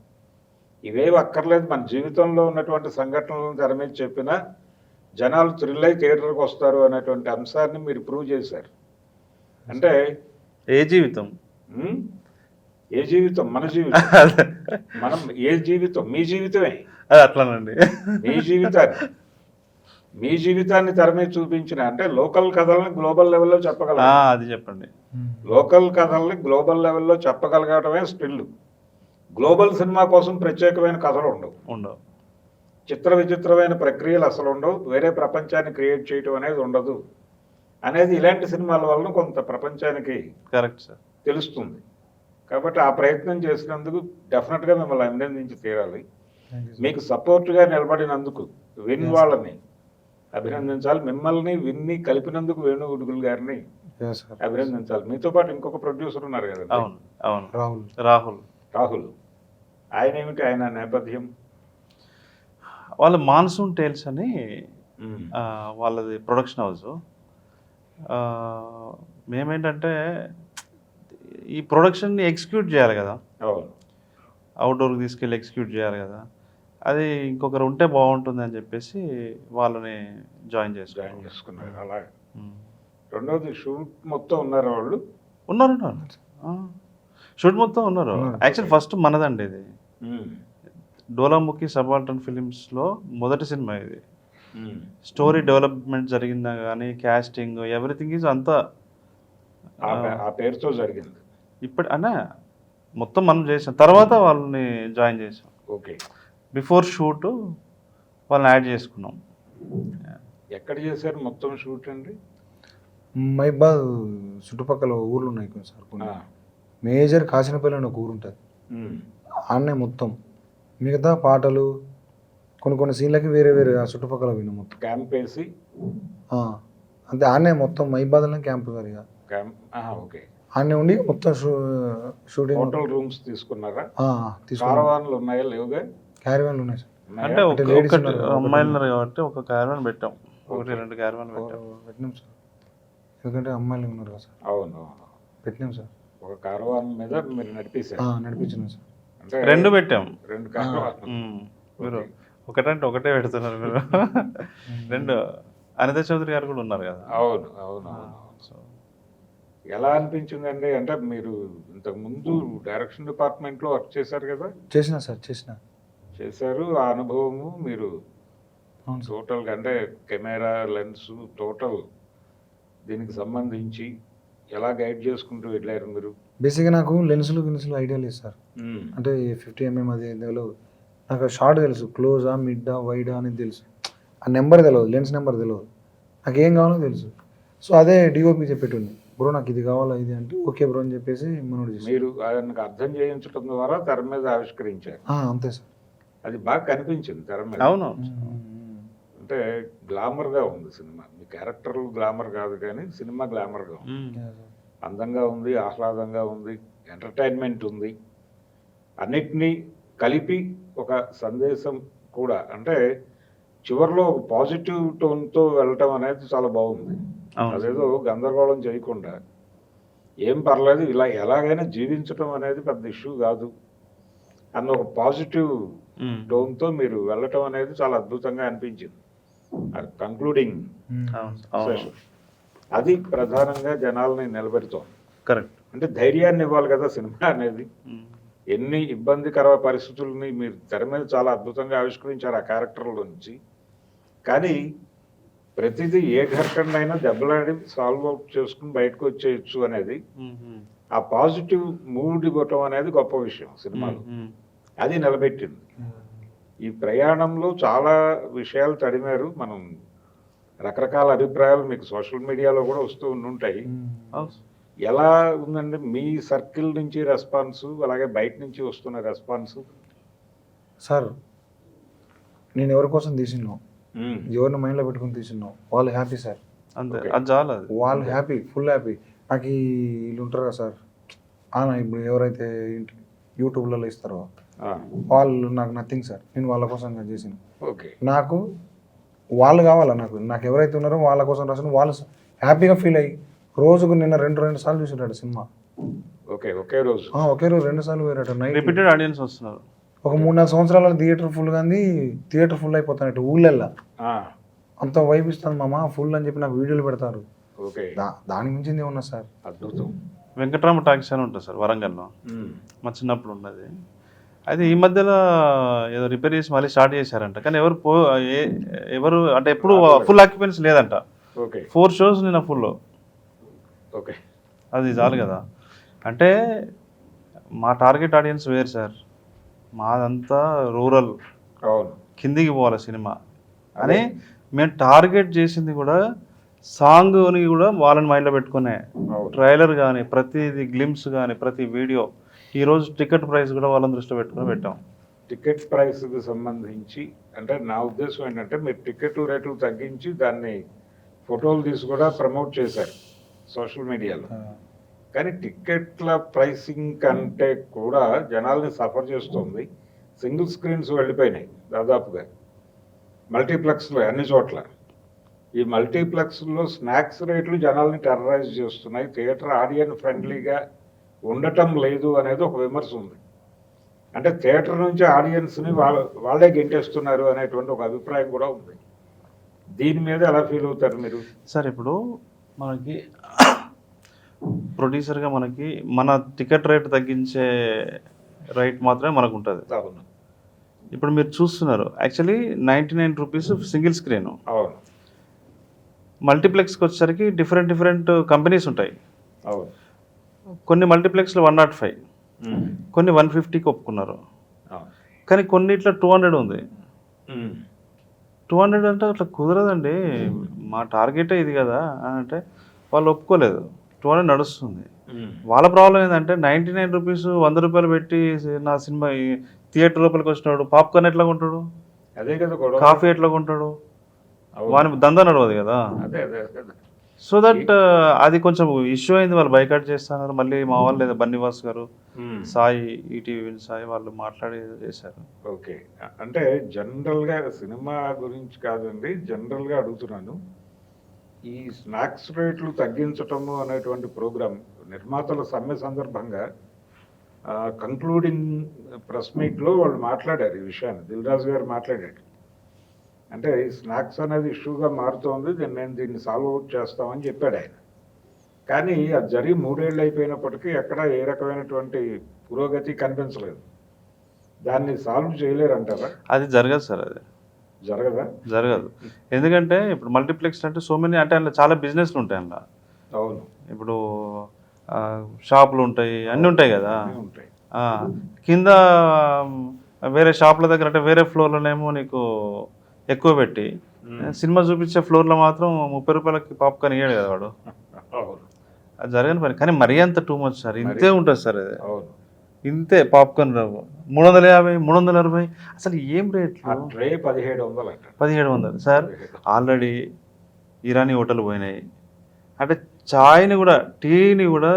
ఇవేవి అక్కర్లేదు, మన జీవితంలో ఉన్నటువంటి సంఘటనలను తెర మీద చెప్పినా జనాలు థ్రిల్ అయి థియేటర్కి వస్తారు అనేటువంటి అంశాన్ని మీరు ప్రూవ్ చేశారు. అంటే
ఏ జీవితం
మన జీవితం, మనం ఏ జీవితం, మీ జీవితమే.
అట్లానండి,
మీ జీవితాన్ని తెర మీద చూపించిన, అంటే లోకల్ కథల్ని గ్లోబల్ లెవెల్లో చెప్పగలరు.
అది చెప్పండి.
లోకల్ కథల్ని గ్లోబల్ లెవెల్లో చెప్పగలగటమే స్టిల్. గ్లోబల్ సినిమా కోసం ప్రత్యేకమైన కథలు ఉండవు, చిత్ర విచిత్రమైన ప్రక్రియలు అసలు ఉండవు, వేరే ప్రపంచాన్ని క్రియేట్ చేయటం అనేది ఉండదు అనేది ఇలాంటి సినిమాల వలన కొంత ప్రపంచానికి
కరెక్ట్ సార్
తెలుస్తుంది. కాబట్టి ఆ ప్రయత్నం చేసినందుకు డెఫినెట్గా మిమ్మల్ని అభినందించి తీరాలి. మీకు సపోర్ట్గా నిలబడినందుకు విన్ వాళ్ళని అభినందించాలి, మిమ్మల్ని విన్ని కలిపినందుకు వేణుగుడుగులు గారిని అభినందించాలి. మీతో పాటు ఇంకొక ప్రొడ్యూసర్ ఉన్నారు కదా.
అవును, రాహుల్.
ఆయన ఏమిటి, ఆయన నేపథ్యం?
వాళ్ళు మాన్సూన్ టేల్స్ అని వాళ్ళది ప్రొడక్షన్ హౌస్. మేమేంటంటే ఈ ప్రొడక్షన్ని ఎగ్జిక్యూట్ చేయాలి కదా, అవుట్డోర్కి తీసుకెళ్ళి ఎగ్జిక్యూట్ చేయాలి కదా, అది ఇంకొకరు ఉంటే బాగుంటుంది అని చెప్పేసి వాళ్ళని జాయిన్ చేసుకున్నారు.
అలా రెండోది, షూట్ మొత్తం ఉన్నారు వాళ్ళు?
ఉన్నారు, షూట్ మొత్తం ఉన్నారు. యాక్చువల్ ఫస్ట్ మనదండి ఇది, డోలాముఖి సబాల్టర్న్ ఫిలిమ్స్లో మొదటి సినిమా ఇది. స్టోరీ డెవలప్మెంట్ జరిగిందా కానీ క్యాస్టింగ్ ఎవ్రీథింగ్ ఈజ్ అంతా
ఆ పేరుతో జరిగింది.
ఇప్పుడు అన్న మొత్తం మనం చేసాం, తర్వాత వాళ్ళని జాయిన్ చేసాం.
ఓకే.
బిఫోర్ షూట్ వాళ్ళని యాడ్ చేసుకున్నాం.
ఎక్కడ చేశారు మొత్తం షూట్ అండి?
మైబాద్ చుట్టుపక్కల ఊర్లు ఉన్నాయి సార్ కొన్ని. మేజర్ కాసినపల్లి అని ఒక ఊరు ఉంటుంది, ఆడనే మొత్తం మిగతా పాటలు కొన్ని సీన్లకి వేరే ఆ చుట్టుపక్కల విను మొత్తం
క్యాంప్ వేసి
అంతే. ఆడనే మొత్తం మైబాద్లోనే క్యాంప్ సార్. ఇక
ఓకే,
ఆడనే ఉండి మొత్తం షూటింగ్.
హోటల్ రూమ్స్ తీసుకున్నారా? క్యారవాన్లు ఉన్నాయా? లేవుగా.
క్యారవాన్లు ఉన్నాయి సార్.
అంటే అమ్మాయిలు కాబట్టి ఒక క్యారవాన్ పెట్టాం, 1-2 క్యారవాన్ పెట్టాం.
ఎందుకంటే అమ్మాయిలు ఉన్నారు కదా సార్,
అవును అవును.
పెట్టినాం సార్.
ఒక కారవాన్ మీద మీరు నడిపేశారు.
నడిపించినాం సార్.
అంటే
రెండు పెట్టాం.
2 కారవాన్.
మీరు ఒకటంటే ఒకటే పెడుతున్నారు మీరు. రెండు అనిత చౌదరి గారు కూడా ఉన్నారు కదా.
అవును అవును అవును.
సో
ఎలా అనిపించిందండి? అంటే మీరు ఇంతకుముందు డైరెక్షన్ డిపార్ట్మెంట్లో వర్క్ చేశారు కదా?
చేసిన సార్, చేసిన.
చేశారు. ఆ అనుభవము మీరు
అవును సార్.
టోటల్గా అంటే కెమెరా లెన్స్ టోటల్ దీనికి సంబంధించి ఎలా గైడ్ చేసుకుంటూ వెళ్ళారు మీరు?
బేసిక్గా నాకు లెన్సులు ఐడియా లేదు సార్. అంటే 50mm అది తెలియదు నాకు. షార్ట్ తెలుసు, క్లోజా మిడ్డా వైడా అనేది తెలుసు. ఆ నెంబర్ తెలియదు, లెన్స్ నెంబర్ తెలియదు. నాకు ఏం కావాలో తెలుసు. సో అదే డిఓపి చెప్పేటండి, బ్రో నాకు ఇది కావాలా ఇది అంటే ఓకే బ్రో అని చెప్పేసి మనోడు చేసి
మీరు ఆయనకు అర్థం చేయించడం ద్వారా తెర మీద ఆవిష్కరించారు.
అంతే సార్.
అది బాగా కనిపించింది తెర మీద.
అవును.
అంటే గ్లామర్గా ఉంది సినిమా. మీ క్యారెక్టర్ గ్లామర్ కాదు కానీ సినిమా గ్లామర్గా ఉంది. అందంగా ఉంది, ఆహ్లాదంగా ఉంది, ఎంటర్టైన్మెంట్ ఉంది, అన్నిటినీ కలిపి ఒక సందేశం కూడా. అంటే చివరిలో ఒక పాజిటివ్ టోన్తో వెళ్ళటం అనేది చాలా బాగుంది. అదేదో గందరగోళం చేయకుండా ఏం పర్లేదు, ఇలా ఎలాగైనా జీవించడం అనేది పెద్ద ఇష్యూ కాదు అన్న ఒక పాజిటివ్ టోన్తో మీరు వెళ్ళటం అనేది చాలా అద్భుతంగా అనిపించింది. కంక్లూడింగ్ సెషన్ అది ప్రధానంగా జనాల్ని నిలబెడుతోంది.
కరెక్ట్.
అంటే ధైర్యాన్ని ఇవ్వాలి కదా సినిమా అనేది. ఎన్ని ఇబ్బందికర పరిస్థితుల్ని మీరు తెర మీద చాలా అద్భుతంగా ఆవిష్కరించారు ఆ క్యారెక్టర్లో నుంచి. కానీ ప్రతిదీ ఏ ఘర్షణైనా దెబ్బలాడి సాల్వ్ అవుట్ చేసుకుని బయటకు వచ్చేయచ్చు అనేది, ఆ పాజిటివ్ మూడ్ ఇవ్వటం అనేది గొప్ప విషయం సినిమాలో. అది నిలబెట్టింది. ఈ ప్రయాణంలో చాలా విషయాలు తడిమారు. మనం రకరకాల అభిప్రాయాలు మీకు సోషల్ మీడియాలో కూడా వస్తూ ఉంటాయి. ఎలా ఉందండి మీ సర్కిల్ నుంచి రెస్పాన్స్, అలాగే బయట నుంచి వస్తున్న రెస్పాన్స్?
సార్ నేను ఎవరి కోసం తీసినో, ఎవరిని మైండ్లో పెట్టుకుని తీసినో వాళ్ళు హ్యాపీ సార్.
అంతే, అది చాలా.
వాళ్ళు హ్యాపీ, ఫుల్ హ్యాపీ. నాకు వీళ్ళు ఉంటారు కదా సార్, ఇప్పుడు ఎవరైతే యూట్యూబ్లలో ఇస్తారో వాళ్ళు నాకు నథింగ్ సార్. నేను వాళ్ళ కోసం చేసిన.
ఓకే,
నాకు వాళ్ళు కావాలా, నాకు ఎవరైతే ఉన్నారో వాళ్ళ కోసం రాసిన. వాళ్ళు హ్యాపీగా ఫీల్ అయ్యి రోజుకు నిన్న రెండు సార్లు చూసినాడు సినిమా.
ఓకే, ఒకే రోజు
2 సార్లు పోయారట. నైట్
రిపీటెడ్ ఆడియన్స్ వస్తున్నారు.
ఒక 3-4 సంవత్సరాల థియేటర్ ఫుల్ కానీ థియేటర్ ఫుల్ అయిపోతానట్టు ఊళ్ళల్లో అంత వైబ్ ఇస్తుంది మామ ఫుల్ అని చెప్పి నాకు వీడియోలు పెడతారు.
ఓకే,
దాని మించింది ఏమన్నా సార్?
అద్భుతం.
వెంకటరామ టాకీస్ అని ఉంటుంది సార్ వరంగల్లో, మా చిన్నప్పుడు ఉన్నది. అది ఈ మధ్యలో ఏదో రిపేర్ చేసి మళ్ళీ స్టార్ట్ చేశారంట. కానీ ఎవరు అంటే ఎప్పుడు ఫుల్ ఆక్యుపెన్సీ లేదంట.
ఓకే,
4 షోస్ నిన్న ఫుల్.
ఓకే,
అది చాలు కదా. అంటే మా టార్గెట్ ఆడియన్స్ వేరు సార్, మాదంతా రూరల్,
అవును,
కిందికి పోవాలి సినిమా అని మేము టార్గెట్ చేసింది కూడా. సాంగ్ని కూడా వాళ్ళని మైండ్లో పెట్టుకునే, ట్రైలర్ కానీ ప్రతిది గ్లిమ్స్ కానీ ప్రతి వీడియో. ఈరోజు టికెట్ ప్రైస్ కూడా వాళ్ళని దృష్టిలో పెట్టుకుని పెట్టాం.
టికెట్ ప్రైస్కి సంబంధించి అంటే నా ఉద్దేశం ఏంటంటే మీరు టికెట్ రేట్లు తగ్గించి దాన్ని ఫోటోలు తీసి కూడా ప్రమోట్ చేశారు సోషల్ మీడియాలో. కానీ టికెట్ల ప్రైసింగ్ కంటే కూడా జనాల్ని సఫర్ చేస్తుంది సింగిల్ స్క్రీన్స్ వెళ్ళిపోయినాయి దాదాపుగా మల్టీప్లెక్స్లో అన్ని చోట్ల. ఈ మల్టీప్లెక్స్లో స్నాక్స్ రేట్లు జనాల్ని టెర్రరైజ్ చేస్తున్నాయి. థియేటర్ ఆడియన్ ఫ్రెండ్లీగా ఉండటం లేదు అనేది ఒక విమర్శ ఉంది. అంటే థియేటర్ నుంచి ఆడియన్స్ని వాళ్ళే గెంటేస్తున్నారు అనేటువంటి ఒక అభిప్రాయం కూడా ఉంది. దీని మీద ఎలా ఫీల్ అవుతారు మీరు?
సార్ ఇప్పుడు మనకి ప్రొడ్యూసర్గా మనకి మన టికెట్ రేట్ తగ్గించే రైట్ మాత్రమే మనకు ఉంటుంది.
అవును,
ఇప్పుడు మీరు చూస్తున్నారు యాక్చువల్లీ 99 రూపీస్ సింగిల్ స్క్రీన్.
అవును,
మల్టీప్లెక్స్కి వచ్చేసరికి డిఫరెంట్ కంపెనీస్ ఉంటాయి.
అవును,
కొన్ని మల్టీప్లెక్స్లో 105, కొన్ని 150కి ఒప్పుకున్నారు. కానీ కొన్నిట్లో 200 ఉంది. 200 అంటే అట్లా కుదరదండి, మా టార్గెటే ఇది కదా అని అంటే వాళ్ళు ఒప్పుకోలేదు. 200 నడుస్తుంది. వాళ్ళ ప్రాబ్లం ఏంటంటే 99 రూపీస్ 100 రూపాయలు పెట్టి నా సినిమా థియేటర్ లోపలికి వచ్చినాడు పాప్కార్న్ ఎట్లా కొంటాడు,
అదే కదా,
కాఫీ ఎట్లా కొంటాడు, వాని దందా నడవదు కదా.
అదే అదే అదే.
సో దట్ అది కొంచెం ఇష్యూ అయింది. వాళ్ళు బైకాట్ చేస్తున్నారు. మళ్ళీ మా వాళ్ళు లేదా బన్నీవాస్ గారు, సాయి, ఈటీవీ సాయి వాళ్ళు మాట్లాడి చేశారు.
ఓకే, అంటే జనరల్గా సినిమా గురించి కాదండి, జనరల్గా అడుగుతున్నాను. ఈ స్నాక్స్ రేట్లు తగ్గించటము అనేటువంటి ప్రోగ్రాం నిర్మాతల సమ్మె సందర్భంగా కంక్లూడింగ్ ప్రెస్ మీట్లో వాళ్ళు మాట్లాడారు ఈ విషయాన్ని. దిల్ రాజు గారు మాట్లాడాడు. అంటే ఈ స్నాక్స్ అనేది ఇష్యూగా మారుతోంది, నేను దీన్ని సాల్వ్ అవుట్ చేస్తామని చెప్పాడు ఆయన. కానీ అది జరిగి 3 ఏళ్ళు అయిపోయినప్పటికీ ఎక్కడ ఏ రకమైనటువంటి పురోగతి కనిపించలేదు. దాన్ని సాల్వ్ చేయలేరంటారా?
అది జరగదు సార్, అది
జరగదా?
జరగదు. ఎందుకంటే ఇప్పుడు మల్టీప్లెక్స్ అంటే సో మెనీ, అంటే అందులో చాలా బిజినెస్లు ఉంటాయి అందులో.
అవును,
ఇప్పుడు షాపులు ఉంటాయి, అన్నీ ఉంటాయి కదా.
అన్నీ ఉంటాయి.
కింద వేరే షాపుల దగ్గర అంటే వేరే ఫ్లోర్లోనేమో నీకు ఎక్కువ పెట్టి సినిమా చూపించే ఫ్లోర్లో మాత్రం 30 రూపాయలకి పాప్కార్న్ ఇయ్యాడు కదా వాడు.
అవును,
అది జరగని పని. కానీ మరీ అంత టూ మచ్ సార్, ఇంతే ఉంటుంది సార్ అది.
అవును.
ఇంతే పాప్కార్న్ 350, 360 అసలు ఏం రేట్లు?
ఆ ట్రే 1700 అంట.
1700 సార్. ఆల్రెడీ ఇరానీ హోటల్ పోయినాయి. అంటే చాయ్ని కూడా, టీని కూడా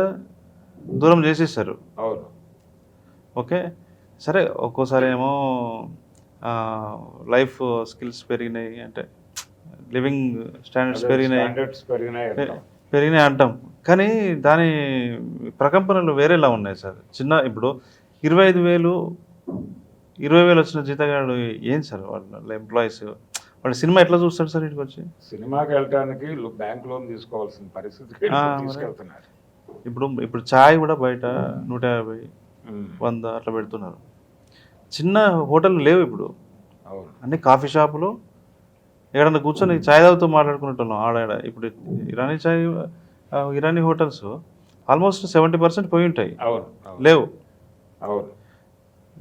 దూరం చేసేస్తారు.
అవును,
ఓకే సరే, ఒక్కోసారి ఏమో లైఫ్ స్కిల్స్ పెరిగినాయి, అంటే లివింగ్ స్టాండర్డ్స్
స్టాండర్డ్స్
పెరిగినాయి అంటాం. కానీ దాని ప్రకంపనలు వేరేలా ఉన్నాయి సార్. ఇప్పుడు 25,000, 20,000 వచ్చిన జీతగాడు ఏం సార్ వాళ్ళ ఎంప్లాయీస్, వాడు సినిమా ఎట్లా చూస్తాడు సార్ ఇక్కడికి వచ్చి?
సినిమాకి వెళ్ళడానికి బ్యాంక్ లోన్ తీసుకోవాల్సిన పరిస్థితికి తీసుకెళ్తున్నారు.
ఇప్పుడు ఛాయ్ కూడా బయట 150, 100 అట్లా పెడుతున్నారు. చిన్న హోటల్ లేవు ఇప్పుడు,
అవును.
అన్ని కాఫీ షాపులు. ఎక్కడన్నా కూర్చొని ఛాయ్ తాగుతూ మాట్లాడుకునేటోళ్ళం ఆడ. ఇప్పుడు ఇరానీ హోటల్స్ ఆల్మోస్ట్ 70% పోయి ఉంటాయి.
అవును,
లేవు.
అవును,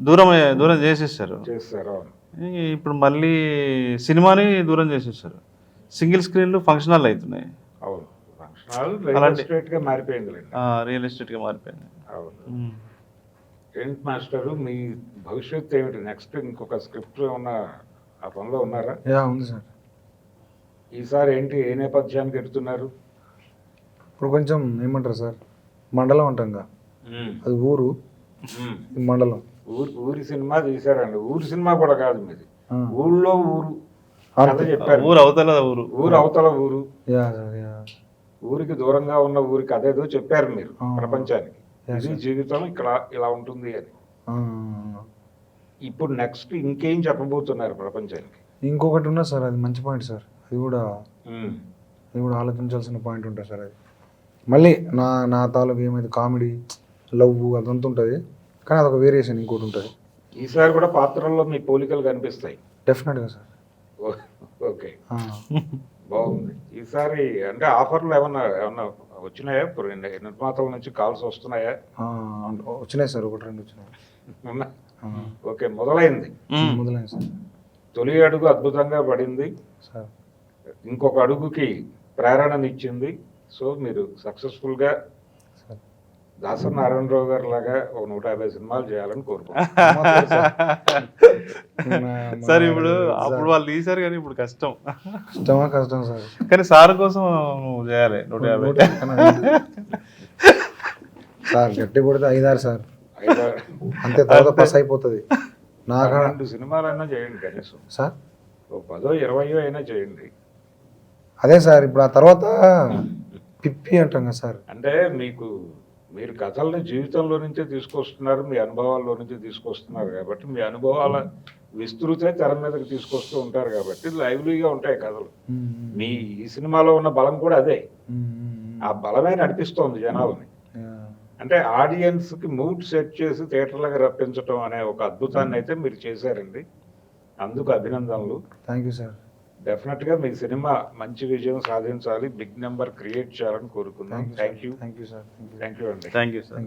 దూరం చేసేసారు.
అవును.
ఇప్పుడు మళ్ళీ సినిమాని దూరం చేసేసారు. సింగిల్ స్క్రీన్లు ఫంక్షన్ హాల్ అవుతున్నాయి.
అవును, ఫంక్షన్ రియల్ ఎస్టేట్గా మారిపోయింది.
రియల్ ఎస్టేట్గా మారిపోయింది.
అవును. ఏంటి మాస్టరు, మీ భవిష్యత్తు ఏమిటి? నెక్స్ట్ ఇంకొక స్క్రిప్ట్ ఉన్న ఆ పనిలో ఉన్నారా?
ఉంది సార్.
ఈసారి ఏంటి, ఏ నేపథ్యానికి ఎడుతున్నారు?
ఇప్పుడు కొంచెం ఏమంటారు సార్, మండలం అంటాంగా, అది ఊరు, మండలం.
ఊరి సినిమా తీశారండి. ఊరి సినిమా కూడా కాదు మీది, ఊళ్ళో ఊరు కథ చెప్పారు.
ఊరు అవతల
ఊరు, ఊరికి దూరంగా ఉన్న ఊరికి అదేదో చెప్పారు మీరు ప్రపంచానికి. ఇది జీవితం ఇక్కడ ఇలా ఉంటుంది అని. ఇప్పుడు నెక్స్ట్ ఇంకేం చెప్పబోతున్నారు ప్రపంచానికి?
ఇంకొకటి ఉన్నా సార్, అది మంచి పాయింట్ సార్. అది కూడా ఆలోచించాల్సిన పాయింట్ ఉంటుంది సార్. అది మళ్ళీ నా తాలూకు ఏమైతే కామెడీ, లవ్ అదంతా ఉంటుంది, కానీ అదొక వేరియేషన్ ఇంకోటి ఉంటుంది.
ఈసారి కూడా పాత్రల్లో మీ పోలికలు కనిపిస్తాయి
డెఫినెట్గా సార్.
ఓకే, బాగుంది. ఈసారి అంటే ఆఫర్లు ఏమన్నా వచ్చినాయా? నిర్మాతల నుంచి కాల్స్ వస్తున్నాయా?
వచ్చినాయి సార్, 1-2 వచ్చినాయి.
ఓకే, మొదలైంది
సార్.
తొలి అడుగు అద్భుతంగా పడింది
సార్.
ఇంకొక అడుగుకి ప్రేరణనిచ్చింది. సో మీరు సక్సెస్ఫుల్గా దాసరి నారాయణరావు గారు లాగా 150 సినిమాలు చేయాలని కోరుకుంటున్నాను
సార్. అప్పుడు వాళ్ళు తీశారు, కానీ ఇప్పుడు కష్టం
సార్.
కానీ సార్ కోసం నువ్వు చేయాలి 150
సార్. గట్టి కొడితే 5-6 సార్, అంతే. తర్వాత పాస్ అయిపోతుంది. నాకు
2 సినిమాలైనా చేయండి కనీసం
సార్.
10-20 అయినా చేయండి.
అదే సార్. ఇప్పుడు ఆ తర్వాత పిప్పి అంటాం కదా సార్.
అంటే మీరు కథల్ని జీవితంలో నుంచే తీసుకొస్తున్నారు, మీ అనుభవాల్లో నుంచి తీసుకొస్తున్నారు కాబట్టి మీ అనుభవాల విస్తృతే తెర మీదకి తీసుకొస్తూ ఉంటారు కాబట్టి లైవ్లీగా ఉంటాయి కథలు. మీ ఈ సినిమాలో ఉన్న బలం కూడా అదే. ఆ బలమే నడిపిస్తోంది జనాలని. అంటే ఆడియన్స్కి మూడ్ సెట్ చేసి థియేటర్లకు రప్పించడం అనే ఒక అద్భుతాన్ని అయితే మీరు చేశారండి. అందుకు అభినందనలు.
Thank you sir.
డెఫినెట్గా మీ సినిమా మంచి విజయం సాధించాలి, బిగ్ నెంబర్ క్రియేట్ చేయాలని కోరుకుందాం. Thank you
sir.
Thank you అండి.
Thank you sir.